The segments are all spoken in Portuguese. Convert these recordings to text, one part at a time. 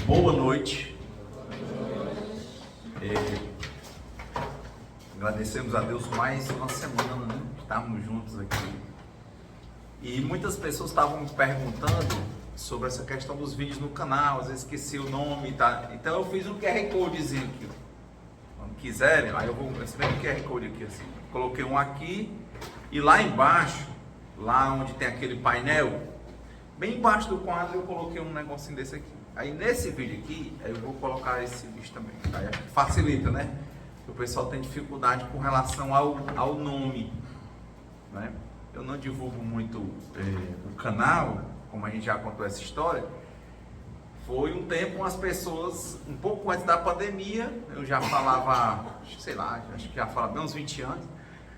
Boa noite. Agradecemos a Deus mais uma semana, né? Estamos juntos aqui. E muitas pessoas estavam me perguntando sobre essa questão dos vídeos no canal, às vezes esqueci o nome, tá? Então eu fiz um QR Codezinho aqui, ó. Quando quiserem, aí eu vou escrever um QR Code aqui assim. Coloquei um aqui e lá embaixo, lá onde tem aquele painel, bem embaixo do quadro eu coloquei um negocinho desse aqui. Aí nesse vídeo aqui, eu vou colocar esse vídeo também. Aí facilita, né? O pessoal tem dificuldade com relação ao nome, né? Eu não divulgo muito o canal, como a gente já contou essa história. Foi um tempo, as pessoas, um pouco antes da pandemia, eu já falava, sei lá, acho que já falava bem uns 20 anos.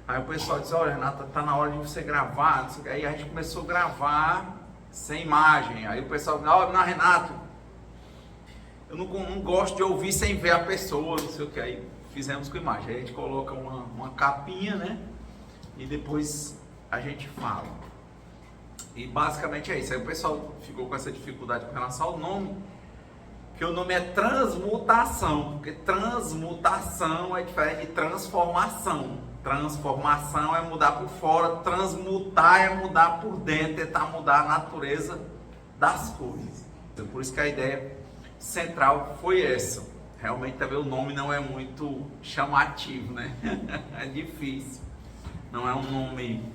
Aí o pessoal disse, olha, Renata, tá na hora de você gravar. Aí a gente começou a gravar sem imagem. Aí o pessoal disse, olha, não, Renato, eu não gosto de ouvir sem ver a pessoa, não sei o que. Aí fizemos com imagem. Aí a gente coloca uma capinha, né? E depois a gente fala. E basicamente é isso. Aí o pessoal ficou com essa dificuldade com relação ao nome, que o nome é transmutação, porque transmutação é diferente de transformação. Transformação é mudar por fora, transmutar é mudar por dentro, tentar mudar a natureza das coisas. Então, por isso que a ideia central foi essa. Realmente também o nome não é muito chamativo, né? É difícil. Não é um nome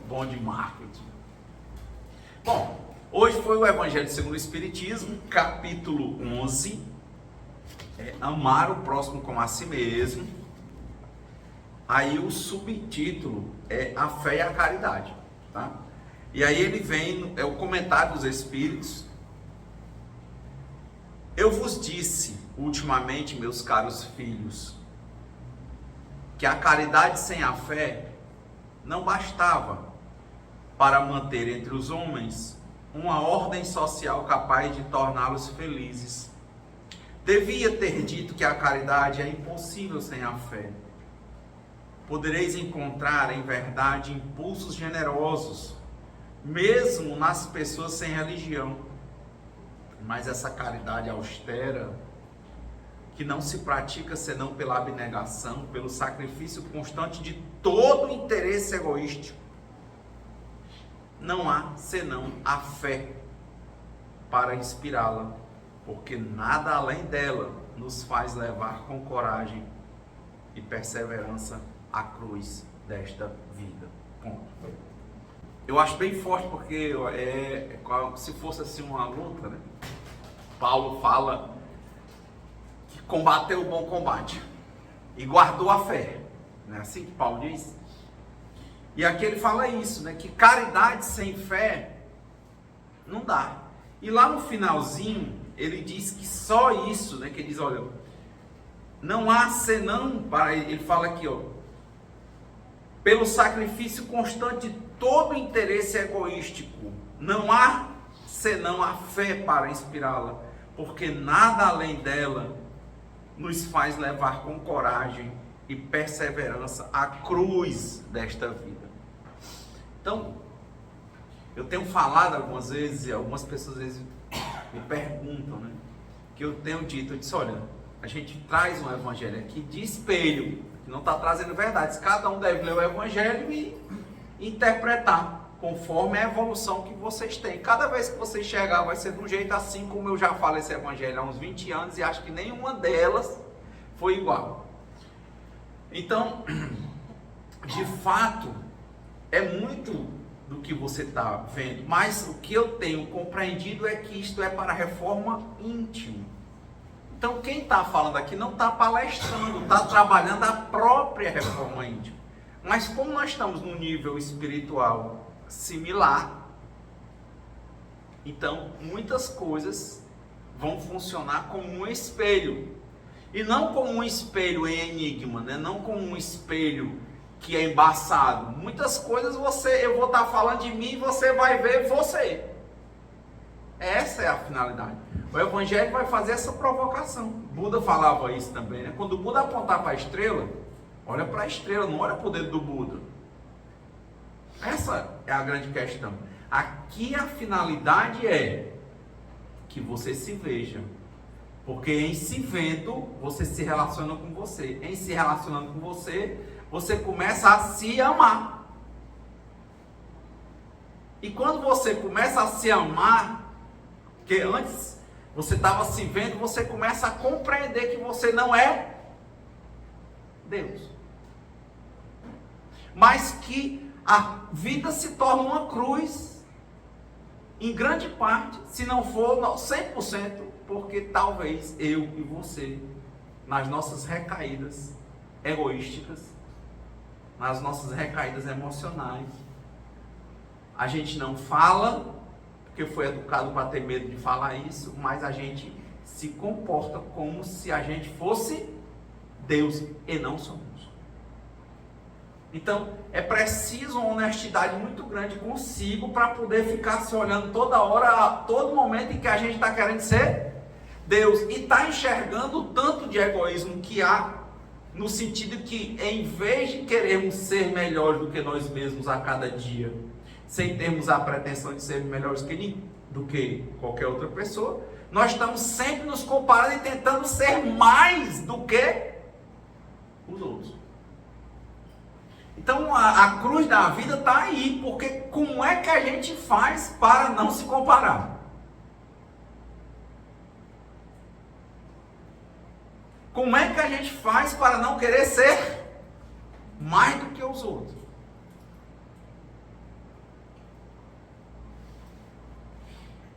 bom de marketing. Bom, hoje foi o Evangelho segundo o Espiritismo, capítulo 11. Amar o próximo como a si mesmo. Aí o subtítulo é a fé e a caridade, tá? E aí ele vem, é o comentário dos Espíritos. Eu vos disse ultimamente, meus caros filhos, que a caridade sem a fé não bastava para manter entre os homens uma ordem social capaz de torná-los felizes. Devia ter dito que a caridade é impossível sem a fé. Podereis encontrar, em verdade, impulsos generosos, mesmo nas pessoas sem religião. Mas essa caridade austera, que não se pratica senão pela abnegação, pelo sacrifício constante de todo interesse egoístico, não há senão a fé para inspirá-la, porque nada além dela nos faz levar com coragem e perseverança a cruz desta vida. Ponto. Eu acho bem forte porque se fosse assim uma luta, né? Paulo fala que combateu o bom combate e guardou a fé. Não é assim que Paulo diz? E aqui ele fala isso, né? Que caridade sem fé não dá. E lá no finalzinho ele diz que só isso, né? Que ele diz, olha, não há senão, ele fala aqui, ó, pelo sacrifício constante de todo interesse egoístico, não há senão a fé para inspirá-la, porque nada além dela nos faz levar com coragem e perseverança a cruz desta vida. Então, eu tenho falado algumas vezes, e algumas pessoas às vezes me perguntam, né? Que eu tenho dito, eu disse, olha, a gente traz um evangelho aqui de espelho, que não está trazendo verdades. Cada um deve ler o evangelho e interpretar conforme a evolução que vocês têm. Cada vez que você enxergar vai ser de um jeito, assim como eu já falo esse evangelho há uns 20 anos e acho que nenhuma delas foi igual. Então, de fato, é muito do que você está vendo, mas o que eu tenho compreendido é que isto é para reforma íntima. Então, quem está falando aqui não está palestrando, está trabalhando a própria reforma íntima. Mas como nós estamos num nível espiritual similar, então muitas coisas vão funcionar como um espelho. E não como um espelho em enigma, né? Não como um espelho que é embaçado. Muitas coisas eu vou estar falando de mim e você vai ver você. Essa é a finalidade. O Evangelho vai fazer essa provocação. Buda falava isso também, né? Quando o Buda apontar para a estrela, olha para a estrela, não olha para o dedo do Buda. Essa é a grande questão. Aqui a finalidade é que você se veja. Porque em se vendo, você se relaciona com você. Em se relacionando com você, você começa a se amar. E quando você começa a se amar, que antes você estava se vendo, você começa a compreender que você não é Deus. Mas que a vida se torna uma cruz, em grande parte, se não for 100%, porque talvez eu e você, nas nossas recaídas egoísticas, nas nossas recaídas emocionais, a gente não fala, porque foi educado para ter medo de falar isso, mas a gente se comporta como se a gente fosse Deus e não somos. Então, é preciso uma honestidade muito grande consigo para poder ficar se olhando toda hora, a todo momento em que a gente está querendo ser Deus. E está enxergando o tanto de egoísmo que há, no sentido que, em vez de querermos ser melhores do que nós mesmos a cada dia, sem termos a pretensão de ser melhores do que qualquer outra pessoa, nós estamos sempre nos comparando e tentando ser mais do que os outros. Então a cruz da vida está aí, porque como é que a gente faz para não se comparar? Como é que a gente faz para não querer ser mais do que os outros?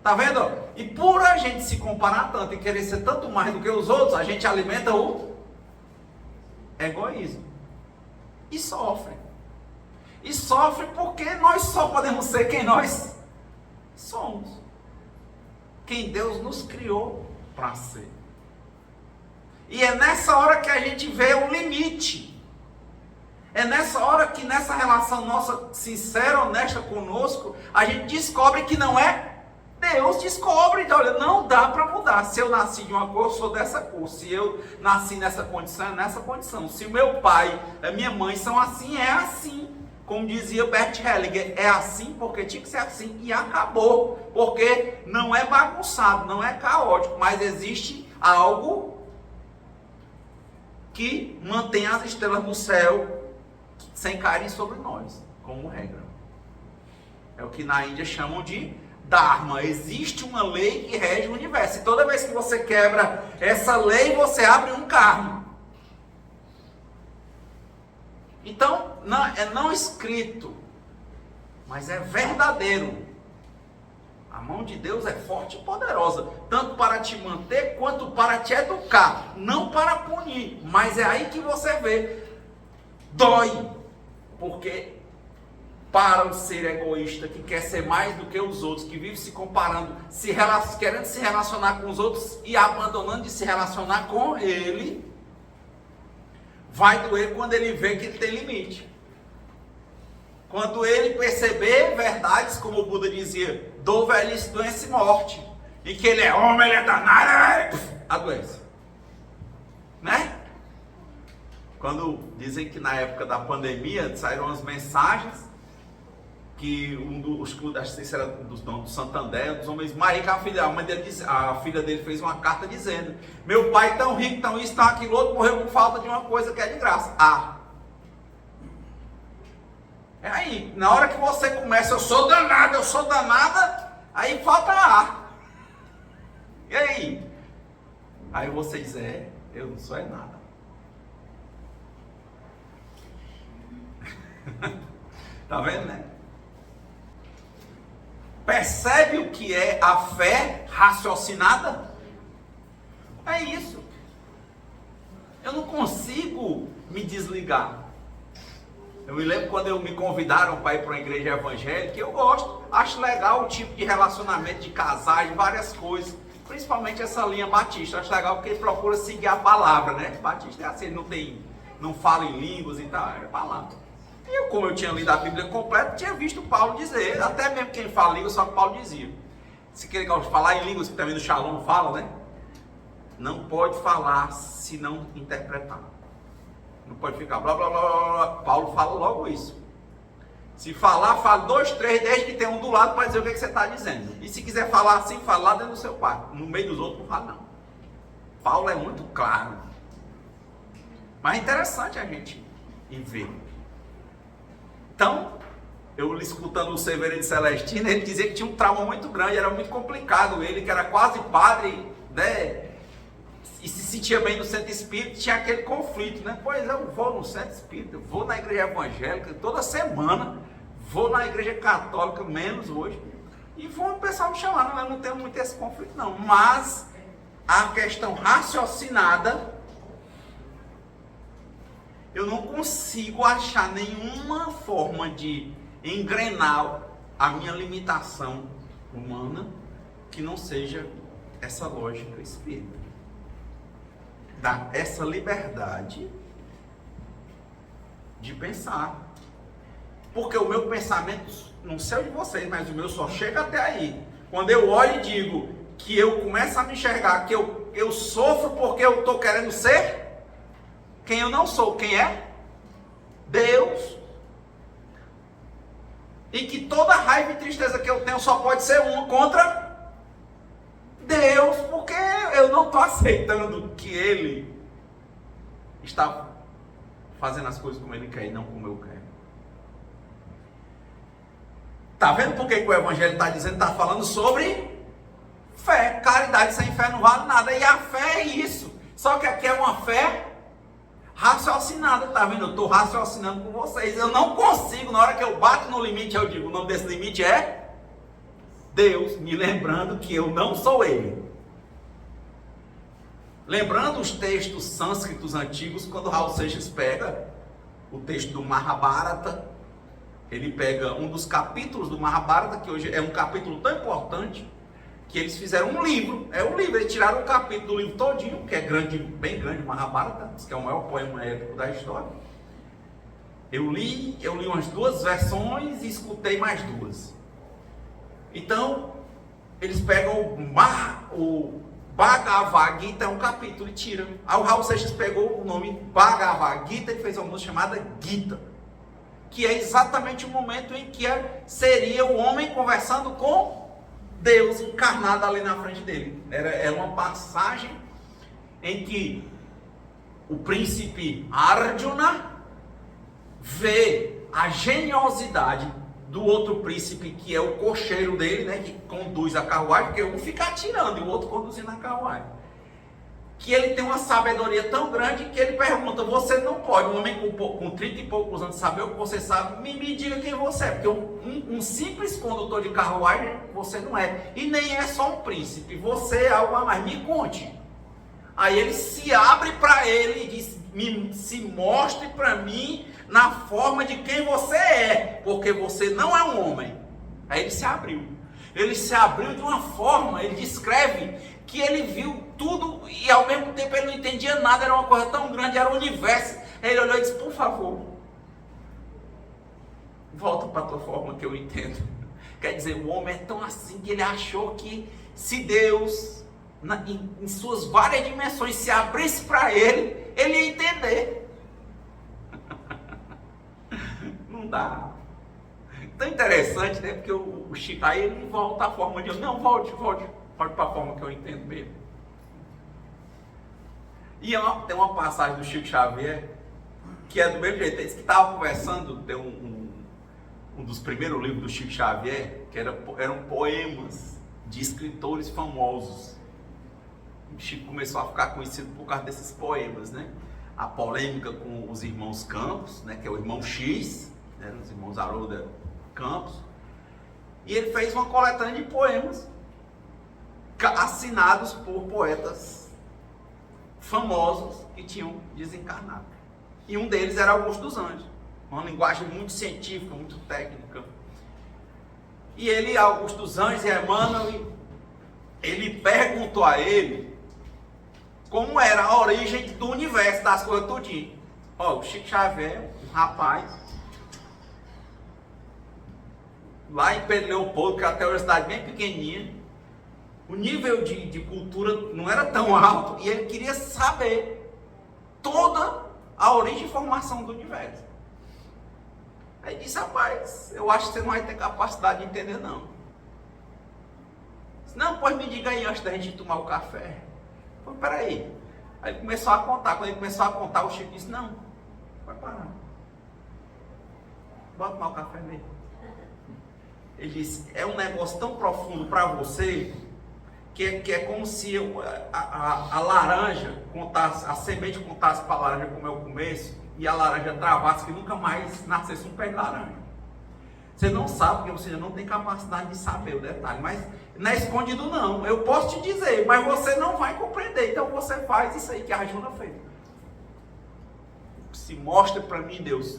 Tá vendo? E por a gente se comparar tanto e querer ser tanto mais do que os outros, a gente alimenta o egoísmo. E sofre. E sofre porque nós só podemos ser quem nós somos. Quem Deus nos criou para ser. E é nessa hora que a gente vê o limite. É nessa hora que nessa relação nossa sincera, honesta conosco, a gente descobre que não é Deus. Descobre, então, olha, não dá para mudar. Se eu nasci de uma cor, eu sou dessa cor. Se eu nasci nessa condição, é nessa condição. Se o meu pai e a minha mãe são assim, é assim. Como dizia Bert Hellinger, é assim porque tinha que ser assim e acabou. Porque não é bagunçado, não é caótico, mas existe algo que mantém as estrelas no céu sem caírem sobre nós, como regra. É o que na Índia chamam de Dharma. Existe uma lei que rege o universo. E toda vez que você quebra essa lei, você abre um karma. Então, não escrito, mas é verdadeiro. A mão de Deus é forte e poderosa, tanto para te manter, quanto para te educar. Não para punir, mas é aí que você vê. Dói, porque para o ser egoísta, que quer ser mais do que os outros, que vive se comparando, querendo se relacionar com os outros e abandonando de se relacionar com ele, vai doer quando ele vê que ele tem limite. Quando ele perceber verdades, como o Buda dizia, dor, velhice, doença e morte, e que ele é homem, ele é danado, adoece. Né? Quando dizem que na época da pandemia saíram as mensagens que acho que era do Santander, dos homens, Maria, a filha dele fez uma carta dizendo: meu pai tão rico, tão isso, tão aquilo outro, morreu por falta de uma coisa que é de graça. É aí, na hora que você começa, eu sou danada, aí falta ar. E aí? Aí você diz, eu não sou nada. Tá vendo, né? Percebe o que é a fé raciocinada? É isso. Eu não consigo me desligar. Eu me lembro quando me convidaram para ir para uma igreja evangélica, eu gosto, acho legal o tipo de relacionamento de casais, várias coisas, principalmente essa linha batista, acho legal porque ele procura seguir a palavra, né? Batista é assim, ele não fala em línguas e tal, é palavra. E eu, como eu tinha lido a Bíblia completa, tinha visto Paulo dizer, até mesmo quem fala línguas, só que Paulo dizia, se quer falar em línguas, que também no Shalom fala, né? Não pode falar se não interpretar. Não pode ficar blá blá blá blá. Paulo fala logo isso. Se falar, fale 2, 3, desde que tenha um do lado para dizer o que você está dizendo. E se quiser falar assim, fale lá dentro do seu quarto. No meio dos outros, não fala não. Paulo é muito claro. Mas é interessante a gente ir ver. Então, eu escutando o Severino Celestino, ele dizia que tinha um trauma muito grande, era muito complicado. Ele, que era quase padre, né? E se sentia bem no centro espírita, tinha aquele conflito, né? Pois eu vou no centro espírita, vou na igreja evangélica toda semana, vou na igreja católica, menos hoje, e vou o pessoal me chamar. Não, eu não tenho muito esse conflito não, mas a questão raciocinada, eu não consigo achar nenhuma forma de engrenar a minha limitação humana que não seja essa lógica espírita. Dá essa liberdade de pensar. Porque o meu pensamento, não sei o de vocês, mas o meu só chega até aí. Quando eu olho e digo que eu começo a me enxergar, que eu sofro porque eu estou querendo ser quem eu não sou. Quem é? Deus. E que toda raiva e tristeza que eu tenho só pode ser uma contra Deus, porque eu não estou aceitando que Ele está fazendo as coisas como Ele quer e não como eu quero. Está vendo por que o Evangelho está dizendo, está falando sobre fé? Caridade sem fé não vale nada, e a fé é isso. Só que aqui é uma fé raciocinada, tá vendo? Eu estou raciocinando com vocês, eu não consigo, na hora que eu bato no limite, eu digo, o nome desse limite é Deus, me lembrando que eu não sou Ele. Lembrando os textos sânscritos antigos, quando Raul Seixas pega o texto do Mahabharata, ele pega um dos capítulos do Mahabharata, que hoje é um capítulo tão importante, que eles fizeram um livro, eles tiraram um capítulo do livro todinho, que é grande, bem grande, Mahabharata, que é o maior poema épico da história. Eu li umas 2 versões e escutei mais 2. Então, eles pegam o Bhagavad Gita, é um capítulo, e tiram. Aí o Raul Seixas pegou o nome Bhagavad Gita e fez uma música chamada Gita, que é exatamente o momento em que seria o homem conversando com Deus encarnado ali na frente dele. É uma passagem em que o príncipe Arjuna vê a geniosidade do outro príncipe, que é o cocheiro dele, né, que conduz a carruagem, porque um fica atirando e o outro conduzindo a carruagem. Que ele tem uma sabedoria tão grande que ele pergunta, você não pode, um homem com 30 e poucos anos, saber o que você sabe, me diga quem você é, porque um simples condutor de carruagem você não é, e nem é só um príncipe, você é algo a mais, me conte. Aí ele se abre para ele e diz, se mostre para mim na forma de quem você é, porque você não é um homem. Aí ele se abriu de uma forma, ele descreve que ele viu tudo e ao mesmo tempo ele não entendia nada, era uma coisa tão grande, era o universo. Aí ele olhou e disse, por favor, volta para a tua forma que eu entendo. Quer dizer, o homem é tão assim que ele achou que se Deus, em suas várias dimensões, se abrisse para ele, ele ia entender. Não dá. Tão interessante, né? Porque o Chico, aí ele volta à forma de, não, volte para a forma que eu entendo mesmo. E tem uma passagem do Chico Xavier que é do mesmo jeito. Ele estava conversando, tem um dos primeiros livros do Chico Xavier, que eram poemas de escritores famosos. O Chico começou a ficar conhecido por causa desses poemas, né? A polêmica com os irmãos Campos, né? Que é o irmão X, né? Os irmãos Haroldo Campos. E ele fez uma coletânea de poemas assinados por poetas famosos que tinham desencarnado. E um deles era Augusto dos Anjos. Uma linguagem muito científica, muito técnica. E ele, Augusto dos Anjos e Emmanuel, ele perguntou a ele como era a origem do universo, das coisas tudinho. Ó, o Chico Xavier, um rapaz, lá em Pedro Leopoldo, que até uma cidade bem pequenininha, o nível de cultura não era tão alto, e ele queria saber toda a origem e formação do universo. Aí disse, rapaz, eu acho que você não vai ter capacidade de entender não. Disse, não, pois me diga aí antes da gente tomar o café. Falei, peraí. Aí ele começou a contar, quando ele começou a contar, o Chico disse, não, vai parar. Bora tomar o café mesmo. Ele disse, é um negócio tão profundo para você, que é como se a laranja contasse, a semente contasse para a laranja como é o começo, e a laranja travasse, que nunca mais nascesse um pé de laranja. Você não sabe, porque você não tem capacidade de saber o detalhe, mas não é escondido não. Eu posso te dizer, mas você não vai compreender. Então você faz isso aí que a Juna fez. Se mostre para mim, Deus,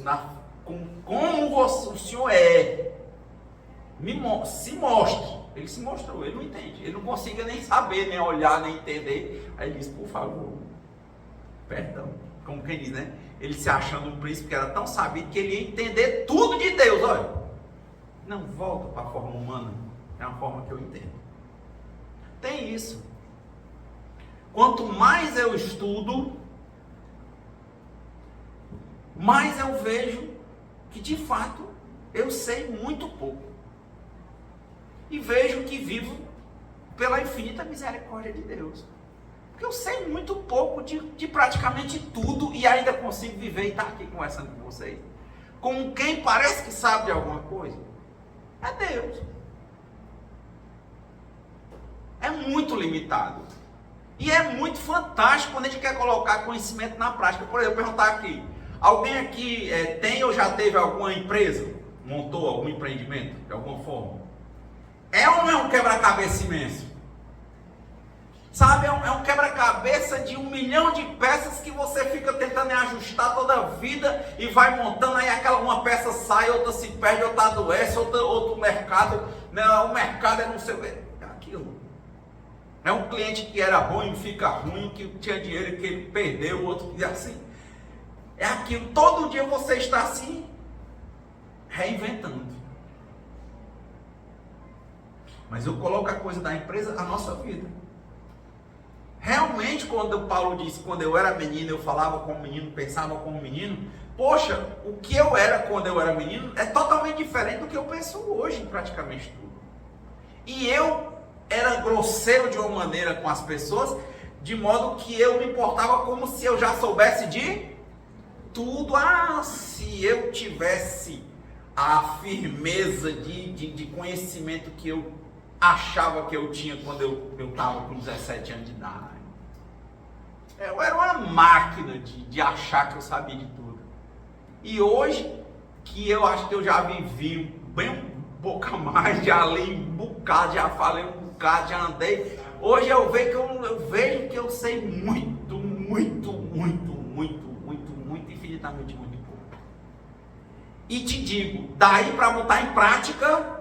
como o Senhor é. Se mostre. Ele se mostrou, ele não entende. Ele não conseguia nem saber, nem olhar, nem entender. Aí ele disse, por favor, perdão. Como quem diz, né? Ele se achando um príncipe que era tão sabido que ele ia entender tudo de Deus, olha. Não volta para a forma humana, é uma forma que eu entendo. Tem isso. Quanto mais eu estudo, mais eu vejo que de fato eu sei muito pouco. E vejo que vivo pela infinita misericórdia de Deus. Porque eu sei muito pouco de praticamente tudo e ainda consigo viver e estar aqui conversando com vocês. Com quem parece que sabe de alguma coisa. É Deus. É muito limitado. E é muito fantástico quando a gente quer colocar conhecimento na prática. Por exemplo, perguntar aqui. Alguém aqui tem ou já teve alguma empresa? Montou algum empreendimento de alguma forma? É ou não é um quebra-cabeça imenso? Sabe, é um quebra-cabeça de 1 milhão de peças que você fica tentando ajustar toda a vida e vai montando, aí uma peça sai, outra se perde, outra adoece, outro mercado, né, o mercado é não sei o que, é aquilo. É um cliente que era bom e fica ruim, que tinha dinheiro e que ele perdeu, o outro que assim. É aquilo, todo dia você está assim, reinventando. Mas eu coloco a coisa da empresa, a nossa vida. Realmente, quando o Paulo disse, quando eu era menino, eu falava como menino, pensava como menino. Poxa, o que eu era quando eu era menino é totalmente diferente do que eu penso hoje em praticamente tudo. E eu era grosseiro de uma maneira com as pessoas, de modo que eu me importava como se eu já soubesse de tudo. Se eu tivesse a firmeza de conhecimento que eu achava que eu tinha quando eu estava com 17 anos de idade. Eu era uma máquina de achar que eu sabia de tudo. E hoje, que eu acho que eu já vivi bem um pouco a mais, já li um bocado, já falei um bocado, já andei. Hoje eu vejo que eu sei muito, infinitamente muito pouco. E te digo, daí para botar em prática,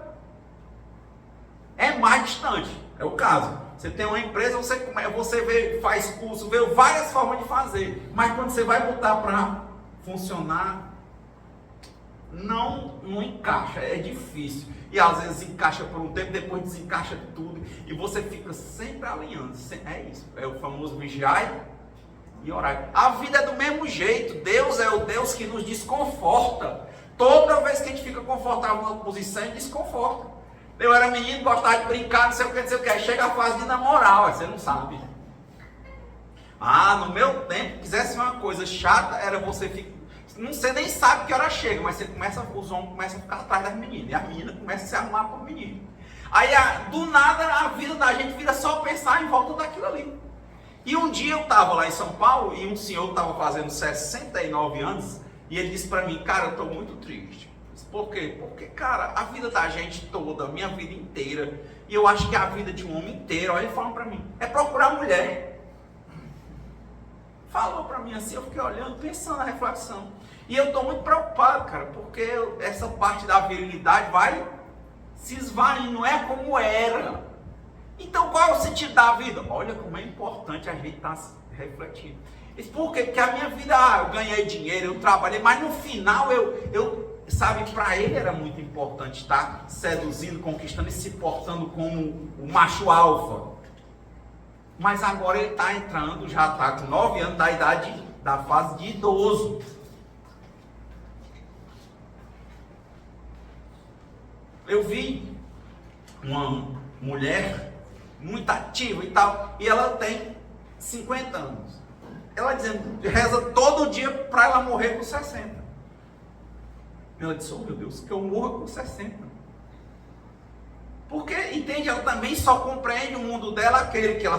é mais distante. É o caso. Você tem uma empresa, você faz curso, vê várias formas de fazer. Mas quando você vai botar para funcionar, não encaixa, é difícil. E às vezes encaixa por um tempo, depois desencaixa tudo. E você fica sempre alinhando. É isso. É o famoso vigiai e orai. A vida é do mesmo jeito. Deus é o Deus que nos desconforta. Toda vez que a gente fica confortável numa posição, ele desconforta. Eu era menino, gostava de brincar, não sei o que. Chega a fase de namorar, você não sabe. No meu tempo, quisesse uma coisa chata, era você ficar... Você nem sabe que hora chega, mas os homens começam a ficar atrás das meninas. E as meninas começam a se arrumar para o menino. Aí, do nada, a vida da gente vira só pensar em volta daquilo ali. E um dia eu estava lá em São Paulo, e um senhor estava fazendo 69 anos, e ele disse para mim, cara, eu estou muito triste. Por quê? Porque, cara, a vida da gente toda, a minha vida inteira, e eu acho que a vida de um homem inteiro, olha ele falando pra mim, é procurar mulher. Falou pra mim assim, eu fiquei olhando, pensando na reflexão. E eu tô muito preocupado, cara, porque essa parte da virilidade vai se esvaindo, não é como era. Então qual é o sentido da vida? Olha como é importante a gente estar refletindo. Por quê? Porque a minha vida, eu ganhei dinheiro, eu trabalhei, mas no final sabe, para ele era muito importante estar seduzindo, conquistando e se portando como o macho alfa. Mas agora ele está entrando, já está com 9 anos da idade, da fase de idoso. Eu vi uma mulher muito ativa e tal, e ela tem 50 anos. Ela dizendo, reza todo dia para ela morrer com 60. Ela disse, oh meu Deus, que eu morra com 60. Porque, entende, ela também só compreende o mundo dela, aquele que ela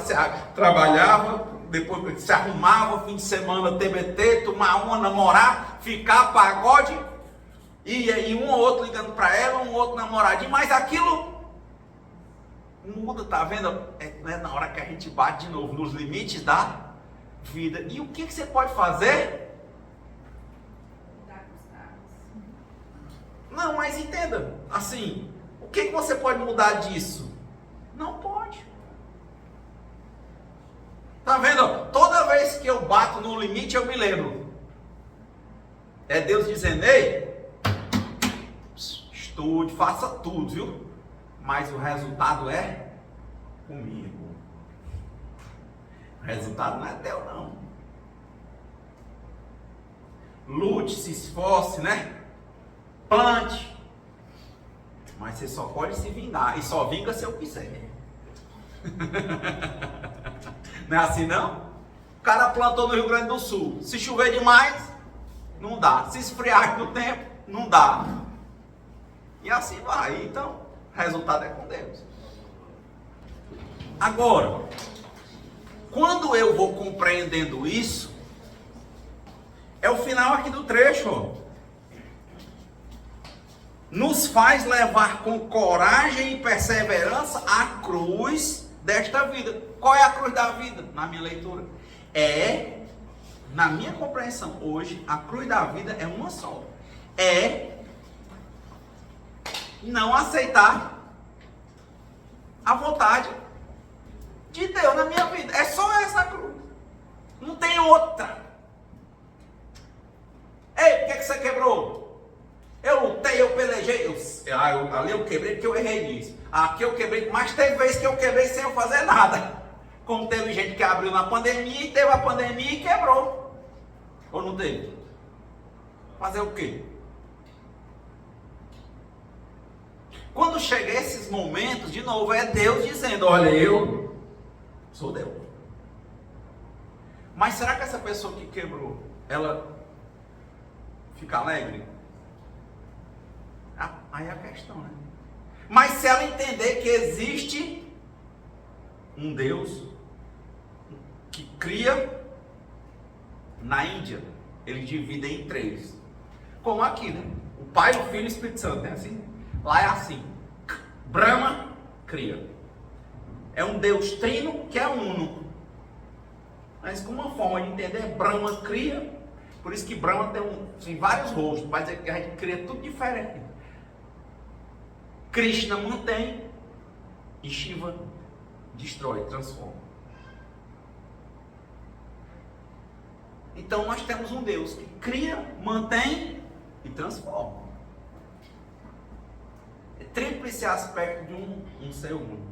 trabalhava, depois se arrumava, fim de semana, TBT, tomar uma, namorar, ficar, pagode, e um ou outro ligando para ela, um outro namoradinho, mas aquilo muda, tá vendo? É na hora que a gente bate de novo nos limites da vida. E o que você pode fazer? Não, mas entenda, assim, o que você pode mudar disso? Não pode. Tá vendo? Toda vez que eu bato no limite, eu me lembro. É Deus dizendo, ei, estude, faça tudo, viu? Mas o resultado é comigo. O resultado não é teu, não. Lute, se esforce, né? Plante. Mas você só pode se vingar. E só vinga se eu quiser. Não é assim, não? O cara plantou no Rio Grande do Sul. Se chover demais, não dá. Se esfriar no tempo, não dá. E assim vai. Então, o resultado é com Deus. Agora, quando eu vou compreendendo isso, é o final aqui do trecho, ó. Nos faz levar com coragem e perseverança a cruz desta vida. Qual é a cruz da vida? Na minha leitura. Na minha compreensão, hoje, a cruz da vida é uma só. É não aceitar a vontade de Deus na minha vida. É só essa cruz. Não tem outra. Ei, por que você quebrou? Eu lutei, eu pelejei. Ali eu quebrei porque eu errei nisso. Aqui eu quebrei, mas teve vezes que eu quebrei sem eu fazer nada. Como teve gente que abriu na pandemia e teve a pandemia e quebrou. Ou não teve? Fazer o quê? Quando chega esses momentos, de novo, é Deus dizendo, olha, eu sou Deus. Mas será que essa pessoa que quebrou, ela fica alegre? Aí é a questão, né? Mas se ela entender que existe um Deus que cria na Índia, ele divide em três. Como aqui, né? O Pai, o Filho e o Espírito Santo, é assim? Lá é assim. Brahma cria. É um Deus trino que é uno. Mas com uma forma de entender, Brahma cria. Por isso que Brahma tem vários rostos, mas a gente cria tudo diferente. Krishna mantém e Shiva destrói, transforma. Então nós temos um Deus que cria, mantém e transforma. É tríplice aspecto de um ser humano.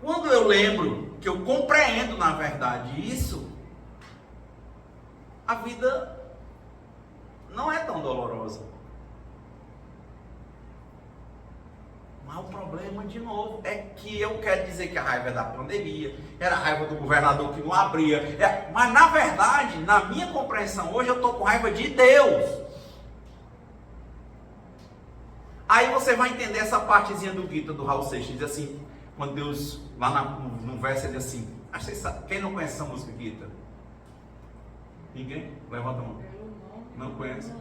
Quando eu lembro que eu compreendo na verdade isso, a vida não é tão dolorosa. Mas o problema, de novo, é que eu quero dizer que a raiva é da pandemia, era a raiva do governador que não abria. Mas, na verdade, na minha compreensão, hoje eu estou com raiva de Deus. Aí você vai entender essa partezinha do Gita, do Raul Seixas, diz assim, quando Deus, lá no verso, ele diz assim, você sabe, quem não conhece essa música, Gita? Ninguém? Levanta a mão. Não conhece?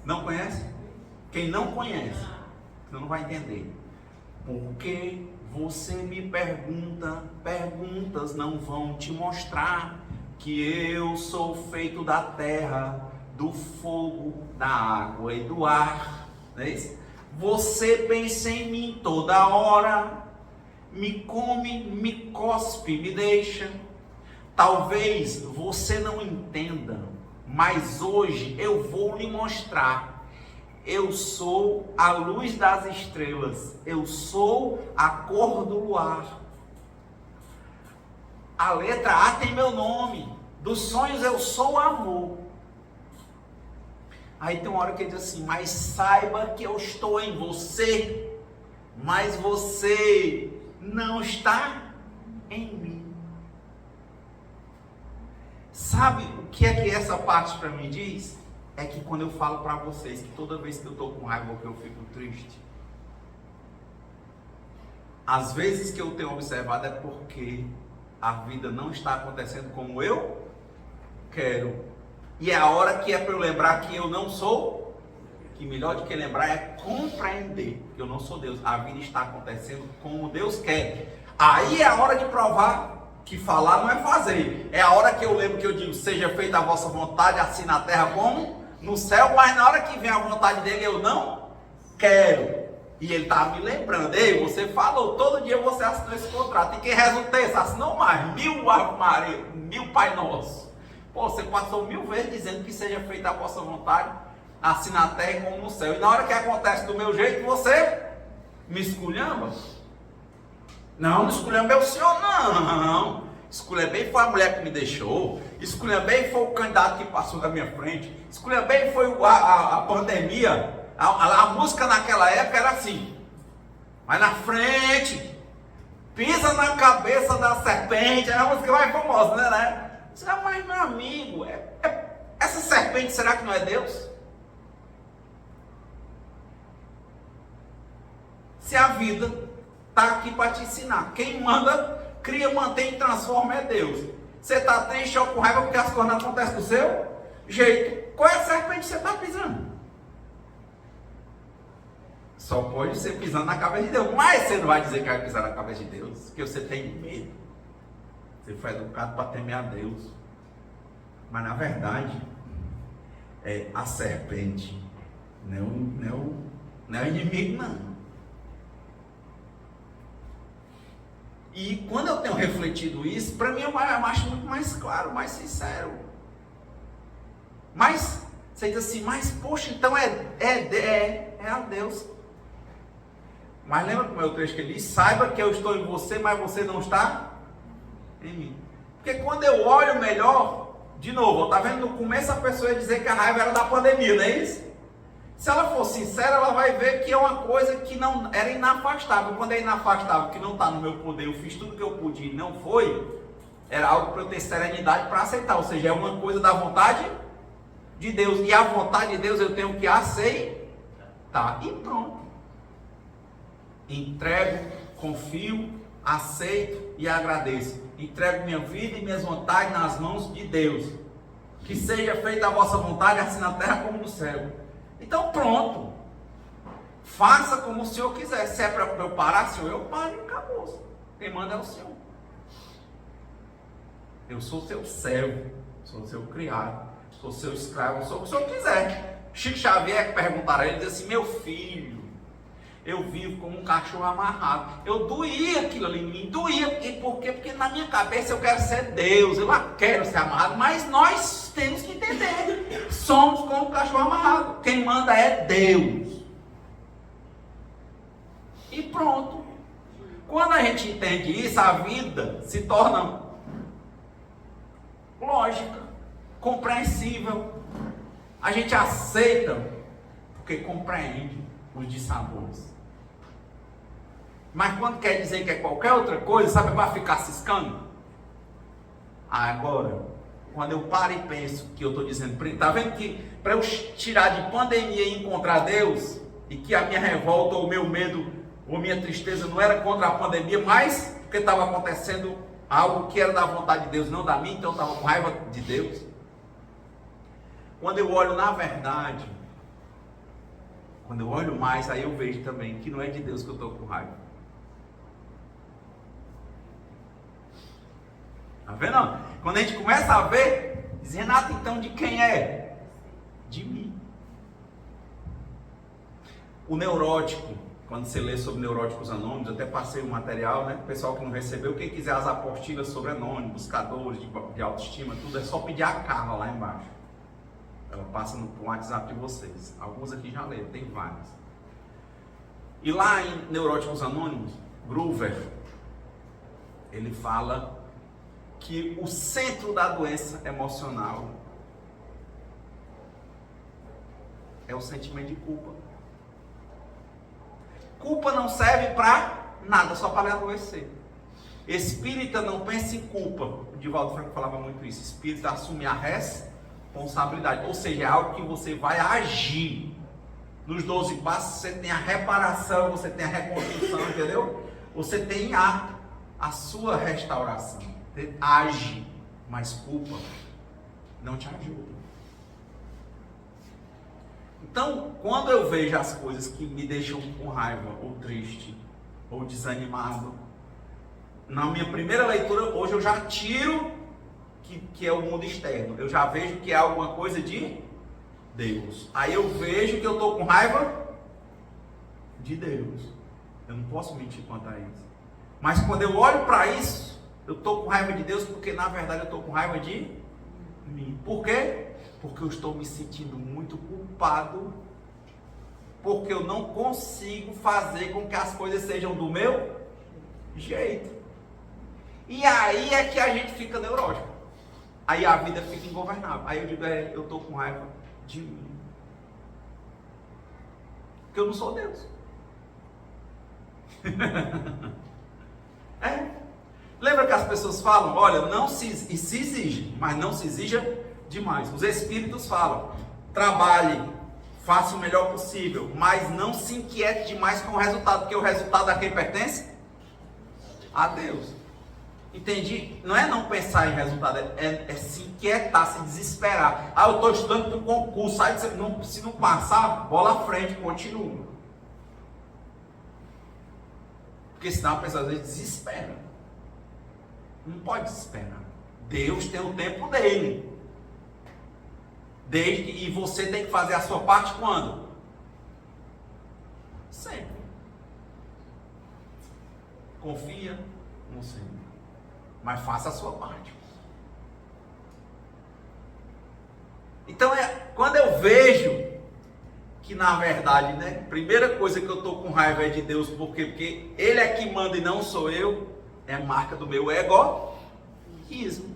Não conhece? Quem não conhece, você não vai entender. Porque você me pergunta, perguntas não vão te mostrar que eu sou feito da terra, do fogo, da água e do ar. Não é isso? Você pensa em mim toda hora, me come, me cospe, me deixa. Talvez você não entenda, mas hoje eu vou lhe mostrar. Eu sou a luz das estrelas, eu sou a cor do luar. A letra A tem meu nome, dos sonhos eu sou o amor. Aí tem uma hora que ele diz assim, mas saiba que eu estou em você, mas você não está em mim. Sabe o que é que essa parte para mim diz? É que quando eu falo para vocês que toda vez que eu estou com raiva ou que eu fico triste, às vezes que eu tenho observado é porque a vida não está acontecendo como eu quero. E é a hora que é para eu lembrar que eu não sou, que melhor do que lembrar é compreender que eu não sou Deus. A vida está acontecendo como Deus quer. Aí é a hora de provar que falar não é fazer. É a hora que eu lembro que eu digo, seja feita a vossa vontade, assim na terra como no céu, mas na hora que vem a vontade dele eu não quero. E ele está me lembrando, ei, você falou, todo dia você assinou esse contrato. E quem resulta isso? Assinou mais, 1000 Ave Maria, 1000 Pai Nosso. Pô, você passou 1000 vezes dizendo que seja feita a vossa vontade, assim na terra como no céu. E na hora que acontece do meu jeito, você me esculhamba? Não esculhambei o senhor, não. Esculhambei foi a mulher que me deixou. Esculhambei foi o candidato que passou na minha frente. Esculhambei foi a pandemia. A música naquela época era assim. Vai na frente, pisa na cabeça da serpente. Era a música mais famosa, né? Mas meu amigo, essa serpente será que não é Deus? Se a vida está aqui para te ensinar. Quem manda, cria, mantém e transforma é Deus. Você está triste ou com raiva porque as coisas não acontecem do seu jeito. Qual é a serpente que você está pisando? Só pode ser pisando na cabeça de Deus. Mas você não vai dizer que vai pisar na cabeça de Deus, porque você tem medo. Você foi educado para temer a Deus. Mas na verdade, a serpente não é o inimigo, não. E quando eu tenho refletido isso, para mim eu acho muito mais claro, mais sincero. Mas você diz assim, mas poxa, então é a Deus. Mas lembra como é o trecho que ele diz? Saiba que eu estou em você, mas você não está em mim. Porque quando eu olho melhor, de novo, tá vendo? No começo a pessoa ia dizer que a raiva era da pandemia, não é isso? Se ela for sincera, ela vai ver que é uma coisa que não era inafastável. Quando é inafastável, que não está no meu poder, eu fiz tudo que eu podia e não foi, era algo para eu ter serenidade para aceitar. Ou seja, é uma coisa da vontade de Deus. E a vontade de Deus eu tenho que aceitar. E pronto. Entrego, confio, aceito e agradeço. Entrego minha vida e minhas vontades nas mãos de Deus. Que seja feita a vossa vontade, assim na terra como no céu. Então pronto. Faça como o Senhor quiser. Se é para eu parar, Senhor, eu paro e acabou. Quem manda é o Senhor. Eu sou seu servo, sou seu criado, sou seu escravo, sou o que o Senhor quiser. Chico Xavier perguntaram a ele, diz assim, meu filho, eu vivo como um cachorro amarrado. Eu doía aquilo ali em mim, doía. Por quê? Porque na minha cabeça eu quero ser Deus, eu quero ser amarrado, mas nós temos que entender. Somos como um cachorro amarrado. Quem manda é Deus. E pronto. Quando a gente entende isso, a vida se torna lógica, compreensível. A gente aceita, porque compreende os dissabores. Mas quando quer dizer que é qualquer outra coisa, sabe, para ficar ciscando? Agora, quando eu paro e penso que eu estou dizendo, está vendo que para eu tirar de pandemia e encontrar Deus, e que a minha revolta, ou o meu medo, ou minha tristeza não era contra a pandemia, mas porque estava acontecendo algo que era da vontade de Deus, não da minha, então eu estava com raiva de Deus. Quando eu olho na verdade, quando eu olho mais, aí eu vejo também que não é de Deus que eu estou com raiva. Tá vendo? Quando a gente começa a ver, diz, Renato, então de quem é? De mim. O neurótico, quando você lê sobre neuróticos anônimos, até passei o material, né? O pessoal que não recebeu, quem quiser as apostilas sobre anônimos, buscadores de autoestima, tudo, é só pedir a Carla lá embaixo. Ela passa no WhatsApp de vocês. Alguns aqui já leram, tem vários. E lá em Neuróticos Anônimos, Gruver, ele fala que o centro da doença emocional é o sentimento de culpa. Culpa não serve para nada, só para lhe adoecer. Espírita não pensa em culpa. O Divaldo Franco falava muito isso. Espírita assume a responsabilidade. Ou seja, é algo que você vai agir. Nos 12 passos você tem a reparação, você tem a reconstrução, entendeu? Você tem a sua restauração. Você age, mas culpa não te ajuda. Então, quando eu vejo as coisas que me deixam com raiva, ou triste, ou desanimado, na minha primeira leitura, hoje eu já tiro que é o mundo externo. Eu já vejo que é alguma coisa de Deus. Aí eu vejo que eu estou com raiva de Deus. Eu não posso mentir quanto a isso. Mas quando eu olho para isso, eu estou com raiva de Deus porque na verdade eu estou com raiva de mim. Por quê? Porque eu estou me sentindo muito culpado, porque eu não consigo fazer com que as coisas sejam do meu jeito. E aí é que a gente fica neurótico. Aí a vida fica ingovernável. Aí eu digo, eu estou com raiva de mim. Porque eu não sou Deus. Lembra que as pessoas falam, olha, não se exige, mas não se exija demais. Os espíritos falam, trabalhe, faça o melhor possível, mas não se inquiete demais com o resultado, porque o resultado a quem pertence? A Deus. Entendi? Não é não pensar em resultado, é se inquietar, se desesperar. Eu estou estudando para um concurso, aí se não passar, bola à frente, continua. Porque senão a pessoa às vezes desespera. Não pode desesperar. Deus tem o tempo dele. E você tem que fazer a sua parte quando? Sempre. Confia no Senhor. Mas faça a sua parte. Então, quando eu vejo que na verdade, primeira coisa que eu estou com raiva é de Deus, porque Ele é que manda e não sou eu, é marca do meu egoísmo.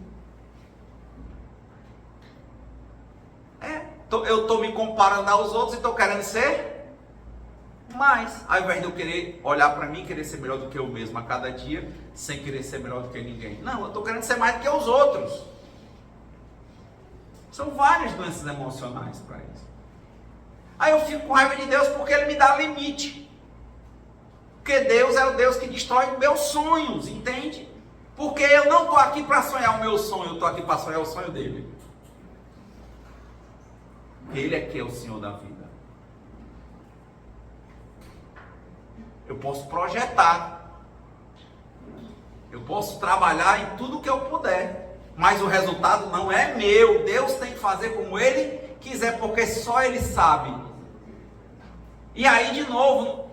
Eu estou me comparando aos outros e estou querendo ser mais. Ao invés de eu querer olhar para mim e querer ser melhor do que eu mesmo a cada dia, sem querer ser melhor do que ninguém. Não, eu estou querendo ser mais do que os outros. São várias doenças emocionais para isso. Aí eu fico com raiva de Deus porque Ele me dá limite. Porque Deus é o Deus que destrói meus sonhos, entende? Porque eu não estou aqui para sonhar o meu sonho, eu estou aqui para sonhar o sonho dele. Ele é que é o Senhor da vida. Eu posso projetar. Eu posso trabalhar em tudo que eu puder. Mas o resultado não é meu. Deus tem que fazer como Ele quiser, porque só Ele sabe. E aí, de novo,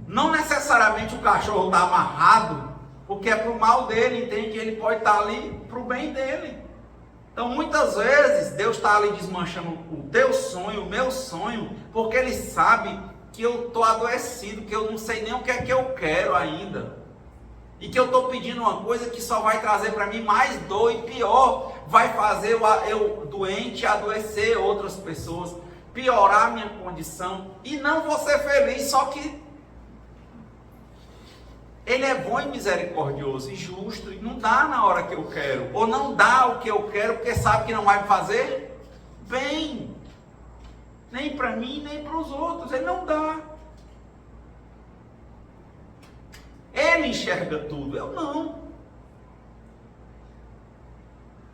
não necessariamente o cachorro está amarrado, porque é para o mal dele, entende? Ele pode estar ali para o bem dele. Então, muitas vezes, Deus está ali desmanchando o teu sonho, o meu sonho, porque Ele sabe que eu estou adoecido, que eu não sei nem o que é que eu quero ainda. E que eu estou pedindo uma coisa que só vai trazer para mim mais dor e pior, vai fazer eu doente adoecer outras pessoas, piorar a minha condição, e não vou ser feliz, só que Ele é bom e misericordioso e justo, e não dá na hora que eu quero, ou não dá o que eu quero, porque sabe que não vai me fazer bem, nem para mim, nem para os outros. Ele não dá. Ele enxerga tudo, eu não.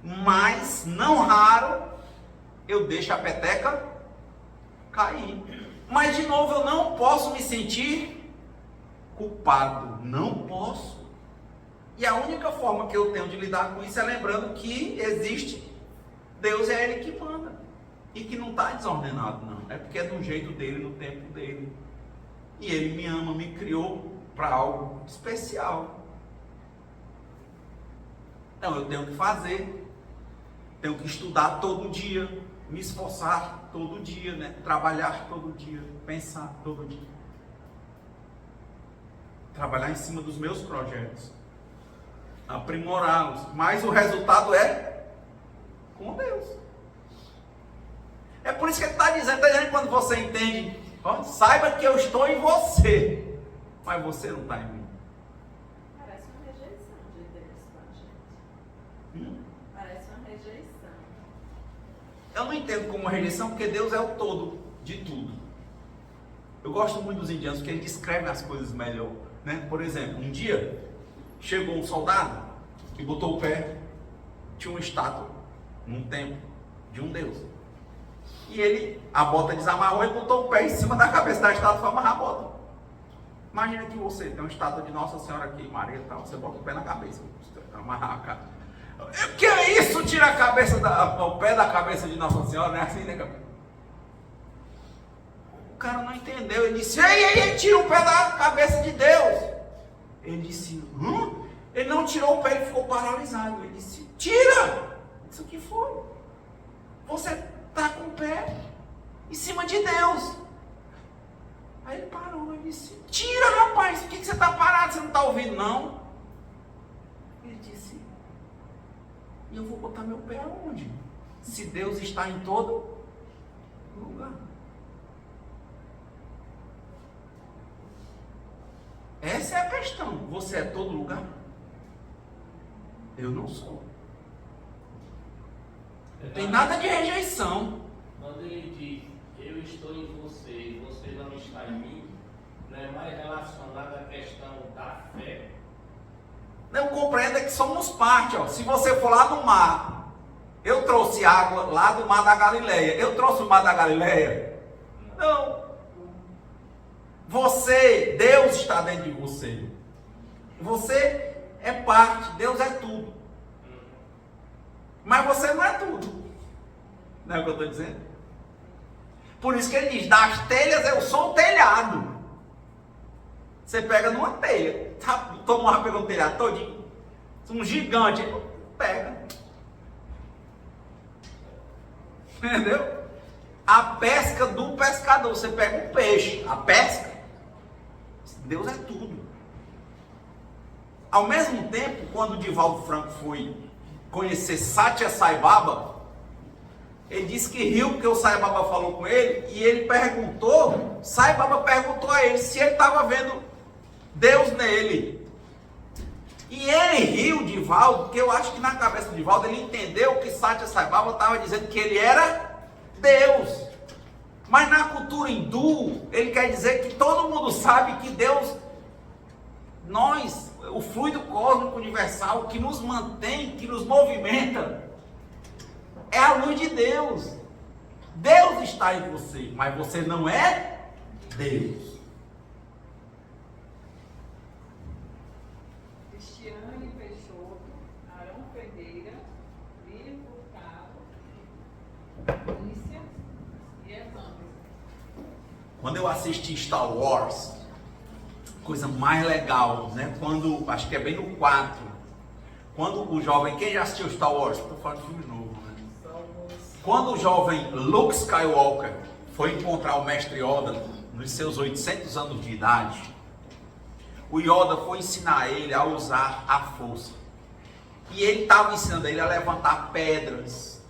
Mas, não raro, eu deixo a peteca cair. Mas, de novo, eu não posso me sentir culpado, não posso. E a única forma que eu tenho de lidar com isso é lembrando que existe Deus, é Ele que manda, e que não está desordenado, não, é porque é do jeito dele, no tempo dele, e Ele me ama, me criou para algo especial. Então eu tenho que fazer, tenho que estudar todo dia, me esforçar todo dia, trabalhar todo dia, pensar todo dia, trabalhar em cima dos meus projetos, aprimorá-los, mas o resultado é com Deus. por isso que ele está dizendo quando você entende, ó, saiba que eu estou em você, mas você não está em mim. Parece uma rejeição de Deus com a gente. Parece uma rejeição. Eu não entendo como uma rejeição, porque Deus é o todo de tudo. Eu gosto muito dos indianos, porque eles descrevem as coisas melhor, né? Por exemplo, um dia chegou um soldado e botou o pé, tinha uma estátua num templo de um deus. E ele, a bota desamarrou e botou o pé em cima da cabeça da estátua para amarrar a bota. Imagina que você tem uma estátua de Nossa Senhora aqui, Maria e tal, você bota o pé na cabeça, amarrar a cara. O que é isso? Tira a cabeça o pé da cabeça de Nossa Senhora, não é assim, né, cara? O cara não entendeu, ele disse, ei, tira o pé da cabeça de Deus. Ele disse, hã? Ele não tirou o pé, ele ficou paralisado. Ele disse, tira! Isso que foi? Você está com o pé em cima de Deus. Aí ele parou, ele disse, tira, rapaz, por que você está parado? Você não está ouvindo, não? Ele disse, e eu vou botar meu pé aonde? Se Deus está em todo lugar. Essa é a questão. Você é todo lugar? Eu não sou. Não tem nada de rejeição. Quando ele diz, eu estou em você e você não está em mim, não é mais relacionado à questão da fé. Não compreenda que somos parte. Ó. Se você for lá do mar, eu trouxe água lá do mar da Galileia. Eu trouxe o mar da Galileia? Não. Você, Deus está dentro de você. Você é parte, Deus é tudo. Mas você não é tudo. Não é o que eu estou dizendo? Por isso que ele diz, das telhas eu sou o telhado. Você pega numa telha, toma uma pegando o telhado todinho, um gigante, pega. Entendeu? A pesca do pescador, você pega um peixe, a pesca, Deus é tudo. Ao mesmo tempo, quando o Divaldo Franco foi conhecer Satya Sai Baba, ele disse que riu porque o Sai Baba falou com ele, e ele perguntou, Sai Baba perguntou a ele se ele estava vendo Deus nele. E ele riu, Divaldo, porque eu acho que na cabeça do Divaldo ele entendeu que Satya Sai Baba estava dizendo que ele era Deus. Mas na cultura hindu, ele quer dizer que todo mundo sabe que Deus, nós, o fluido cósmico universal que nos mantém, que nos movimenta, é a luz de Deus. Deus está em você, mas você não é Deus. Cristiane Peixoto, Arão Ferreira, Lírio Furtado, Lícia e Evandro. Quando eu assisti Star Wars, coisa mais legal, né? Quando, acho que é bem no 4, quando o jovem, quem já assistiu Star Wars? Estou falando de filme novo, né? Quando o jovem Luke Skywalker foi encontrar o mestre Yoda nos seus 800 anos de idade, o Yoda foi ensinar ele a usar a força. E ele estava ensinando ele a levantar pedras.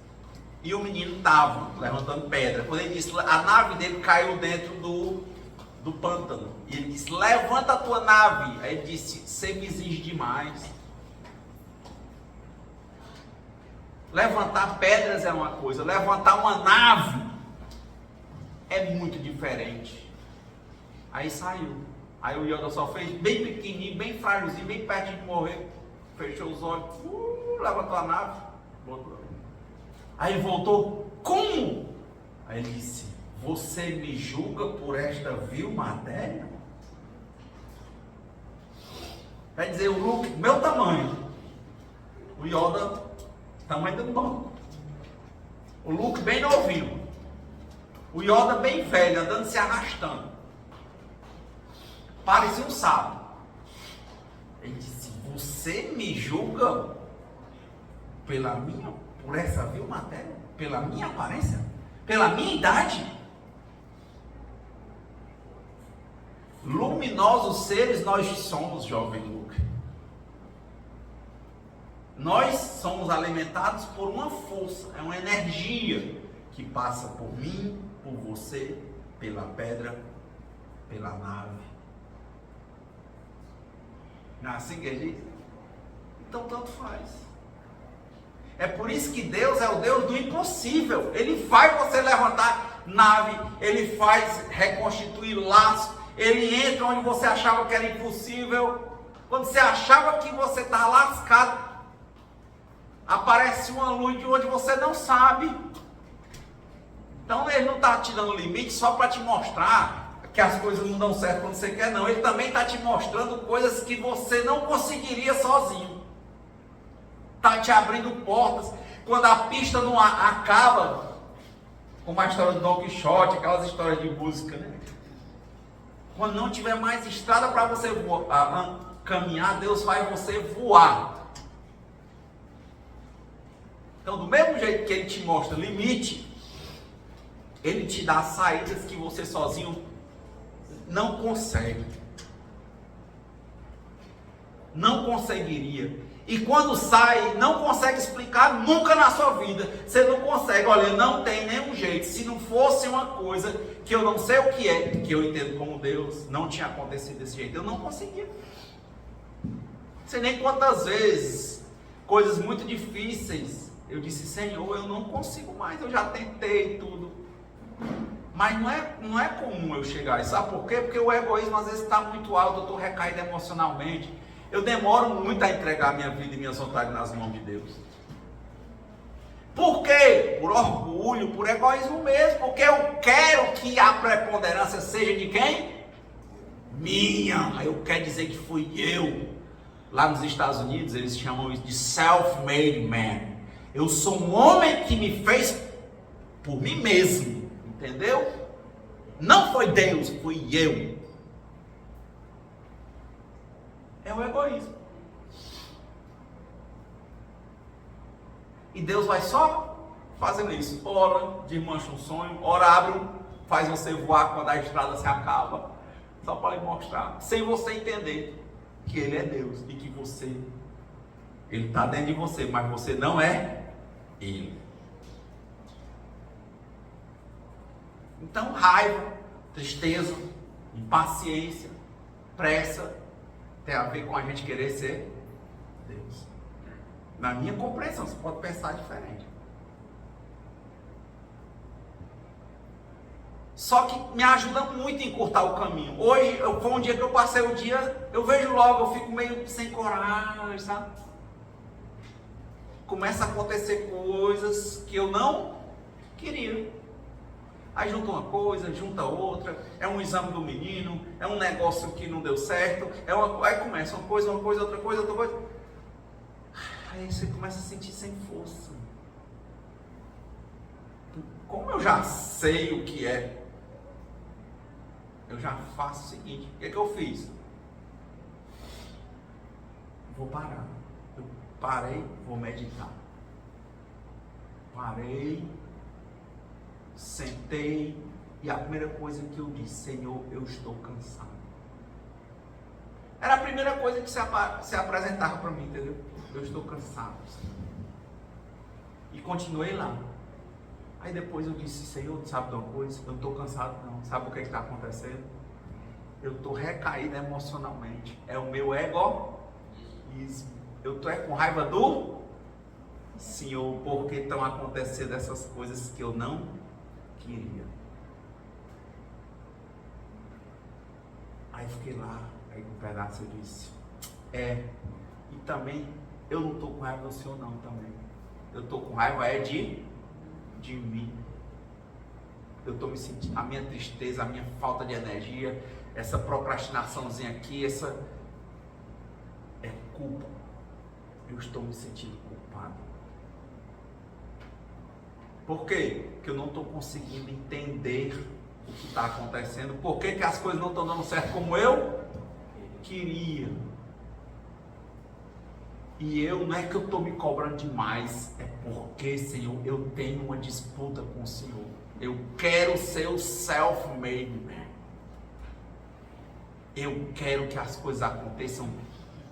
E o menino estava levantando pedra. Quando ele disse, a nave dele caiu dentro do pântano. E ele disse, levanta a tua nave. Aí ele disse, você me exige demais. Levantar pedras é uma coisa, levantar uma nave é muito diferente. Aí saiu. Aí o Yoda só fez bem pequenininho, bem frágilzinho, bem pertinho de morrer. Fechou os olhos, levantou a nave, voltou. Aí ele voltou, como? Aí ele disse, você me julga por esta vil matéria? Quer dizer, o Luke, meu tamanho. O Yoda, tamanho do banco. O Luke bem novinho. O Yoda bem velho, andando se arrastando. Parecia um sábio. Ele disse, você me julga por essa vil matéria? Pela minha aparência? Pela minha idade? Luminosos seres nós somos, jovem Luke. Nós somos alimentados por uma força, é uma energia que passa por mim, por você, pela pedra, pela nave. Não é assim que ele diz? Então tanto faz. É por isso que Deus é o Deus do impossível. Ele faz você levantar nave, ele faz reconstituir laço, ele entra onde você achava que era impossível. Quando você achava que você está lascado, aparece uma luz de onde você não sabe. Então ele não está te dando limite só para te mostrar que as coisas não dão certo quando você quer, não. Ele também está te mostrando coisas que você não conseguiria sozinho. Está te abrindo portas. Quando a pista não acaba, como a história do Don Quixote, aquelas histórias de música, né? Quando não tiver mais estrada para você caminhar, Deus faz você voar. Então, do mesmo jeito que Ele te mostra limite, Ele te dá saídas que você sozinho não consegue. Não conseguiria. E quando sai, não consegue explicar nunca na sua vida. Você não consegue, olha, não tem nenhum jeito. Se não fosse uma coisa que eu não sei o que é, que eu entendo como Deus, não tinha acontecido desse jeito. Eu não conseguia. Não sei nem quantas vezes, coisas muito difíceis, eu disse, Senhor, eu não consigo mais, eu já tentei tudo. Mas não é comum eu chegar. Sabe por quê? Porque o egoísmo às vezes está muito alto, eu estou recaído emocionalmente. Eu demoro muito a entregar minha vida e minhas vontades nas mãos de Deus. Por quê? Por orgulho, por egoísmo mesmo. Porque eu quero que a preponderância seja de quem? Minha. Eu quero dizer que fui eu. Lá nos Estados Unidos eles chamam isso de self-made man. Eu sou um homem que me fez por mim mesmo. Entendeu? Não foi Deus, fui eu. É o egoísmo. E Deus vai só fazendo isso. Ora, desmancha um sonho. Ora, abre, faz você voar quando a estrada se acaba. Só para lhe mostrar. Sem você entender que Ele é Deus. E que Ele está dentro de você. Mas você não é Ele. Então, raiva, tristeza, impaciência, pressa, tem a ver com a gente querer ser Deus. Na minha compreensão, você pode pensar diferente. Só que me ajuda muito a encurtar o caminho. Hoje, foi um dia que eu passei o dia, eu vejo logo, eu fico meio sem coragem, sabe? Começa a acontecer coisas que eu não queria. Aí junta uma coisa, junta outra, é um exame do menino, é um negócio que não deu certo, aí começa uma coisa, outra coisa. Aí você começa a sentir sem força. Como eu já sei o que é, eu já faço o seguinte, o que eu fiz? Vou parar. Eu parei, vou meditar. Parei. Sentei e a primeira coisa que eu disse, Senhor, eu estou cansado. Era a primeira coisa que se apresentava para mim, entendeu? Eu estou cansado, Senhor. E continuei lá. Aí depois eu disse, Senhor, sabe de uma coisa? Eu não estou cansado não. Sabe o que está acontecendo? Eu estou recaído emocionalmente. É o meu egoísmo. Eu estou com raiva do Senhor, porque estão acontecendo essas coisas que eu não queria. Aí fiquei lá, aí um pedaço eu disse, e também eu não estou com raiva do Senhor não também. Eu estou com raiva de mim. Eu estou me sentindo, a minha tristeza, a minha falta de energia, essa procrastinaçãozinha aqui, essa é culpa. Eu estou me sentindo culpado. Por quê? Porque eu não estou conseguindo entender o que está acontecendo. Por que as coisas não estão dando certo como eu queria? E não é que eu estou me cobrando demais. É porque, Senhor, eu tenho uma disputa com o Senhor. Eu quero ser o self-made man. Eu quero que as coisas aconteçam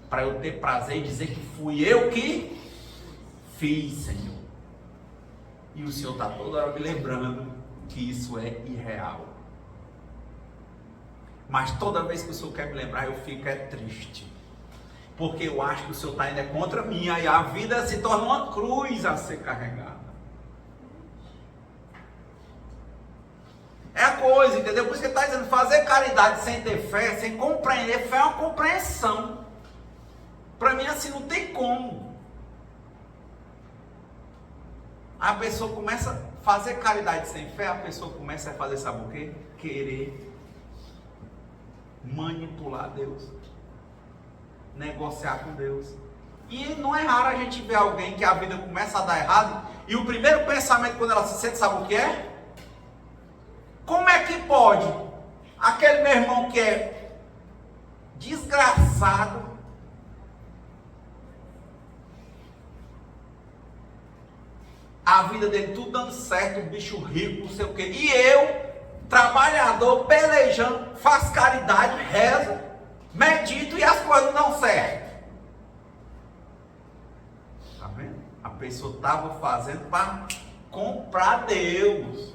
para eu ter prazer e dizer que fui eu que fiz, Senhor. E o Senhor está toda hora me lembrando que isso é irreal. Mas toda vez que o Senhor quer me lembrar, eu fico triste. Porque eu acho que o Senhor está indo contra mim. Aí a vida se torna uma cruz a ser carregada. É a coisa, entendeu? Por isso que ele está dizendo, fazer caridade sem ter fé, sem compreender. Fé é uma compreensão. Para mim assim não tem como. A pessoa começa a fazer caridade sem fé, a pessoa começa a fazer, sabe o quê? Querer manipular Deus, negociar com Deus. E não é raro a gente ver alguém que a vida começa a dar errado, e o primeiro pensamento quando ela se sente, sabe o que é? Como é que pode aquele meu irmão que é desgraçado, a vida dele tudo dando certo, o bicho rico, não sei o quê, e eu, trabalhador, pelejando, faço caridade, rezo, medito e as coisas não dão certo. Tá vendo? A pessoa estava fazendo para comprar Deus.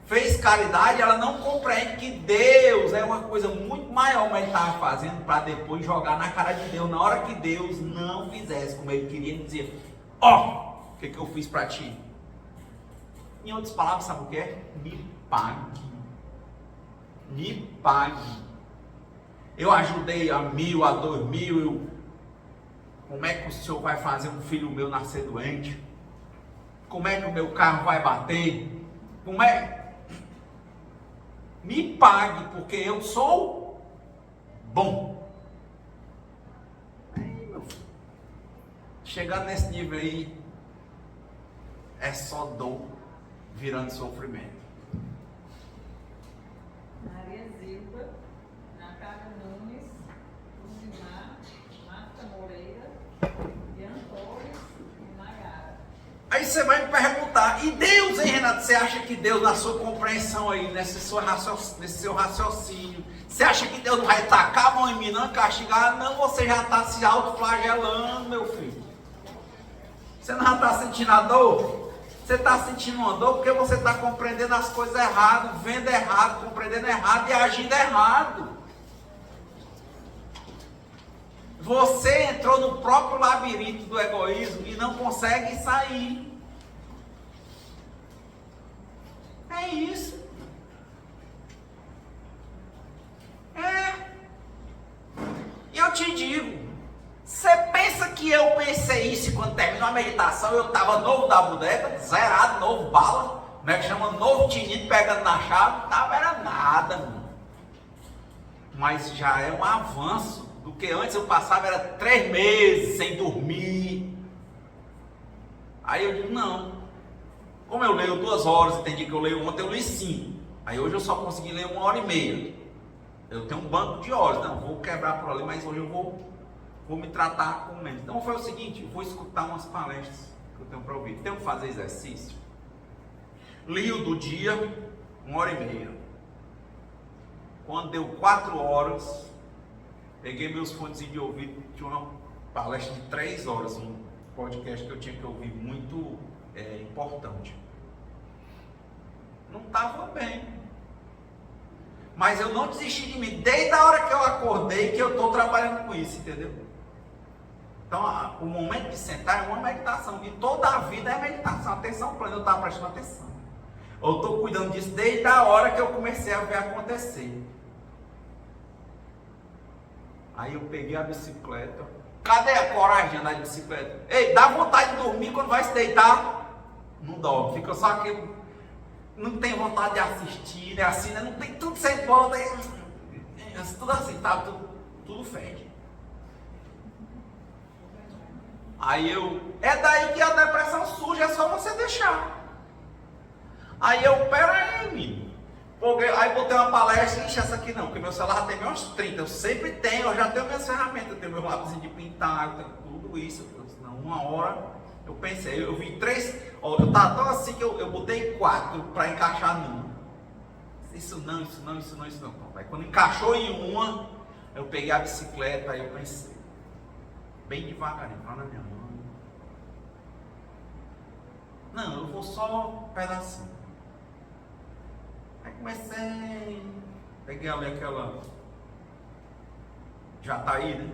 Fez caridade, ela não compreende que Deus é uma coisa muito maior, mas estava fazendo para depois jogar na cara de Deus. Na hora que Deus não fizesse como ele queria, ele dizia: ó, o que eu fiz para ti? Em outras palavras, sabe o que é? Me pague. Me pague. Eu ajudei a 1.000, a 2.000. Como é que o senhor vai fazer um filho meu nascer doente? Como é que o meu carro vai bater? Como é? Me pague, porque eu sou bom. Aí, meu filho, chegando nesse nível aí, é só dor virando sofrimento. Maria Zilda, Natália Nunes, Luzimar, Marta Moreira, Ian Torres e Nayara. Aí você vai me perguntar, e Deus, hein, Renato? Você acha que Deus, na sua compreensão aí, nesse seu raciocínio, você acha que Deus não vai tacar a mão em mim, não, castigar? Não, você já está se autoflagelando, meu filho. Você não já está sentindo a dor? Você está sentindo uma dor porque você está compreendendo as coisas errado, vendo errado, compreendendo errado e agindo errado. Você entrou no próprio labirinto do egoísmo e não consegue sair. É isso. E eu te digo, você pensa que eu pensei isso e quando terminou a meditação eu estava novo da bodega, zerado, novo bala, como é que chama? Novo tinido pegando na chave, não tava era nada, mano. Mas já é um avanço. Do que antes eu passava era 3 meses sem dormir. Aí eu digo, não. Como eu leio 2 horas, entendi que eu leio ontem, eu li 5. Aí hoje eu só consegui ler 1h30. Eu tenho um banco de horas, não, vou quebrar por ali, mas hoje eu vou me tratar com menos. Então foi o seguinte, eu vou escutar umas palestras que eu tenho para ouvir. Tenho que fazer exercício. Li o do dia, 1h30. Quando deu 4 horas, peguei meus fones de ouvido, tinha uma palestra de 3 horas, um podcast que eu tinha que ouvir muito importante. Não estava bem. Mas eu não desisti de mim, desde a hora que eu acordei, que eu estou trabalhando com isso, entendeu? Então, o momento de sentar é uma meditação, e toda a vida é meditação, atenção plena, eu estava prestando atenção. Eu estou cuidando disso desde a hora que eu comecei a ver acontecer. Aí eu peguei a bicicleta. Cadê a coragem de andar de bicicleta? Ei, dá vontade de dormir quando vai se deitar? Não dorme, fica só aquele... Não tem vontade de assistir, né? Assim, né? Não tem tudo sem volta. Tudo assim, tá? Tudo fede. Aí é daí que a depressão surge, é só você deixar. Aí pera aí, menino. Aí botei uma palestra, ixi, essa aqui não, porque meu celular já tem uns 30, eu sempre tenho, eu já tenho minhas ferramentas, eu tenho meu lápis de pintar, eu tenho tudo isso. Não, uma hora eu pensei, eu vi 3, eu tava tão assim que eu botei 4 para encaixar numa. Isso não. Aí quando encaixou em uma, eu peguei a bicicleta, aí eu pensei, bem devagarinho, lá na minha mão. Não, eu vou só um pedacinho. Aí comecei, peguei ali aquela Jataí, né?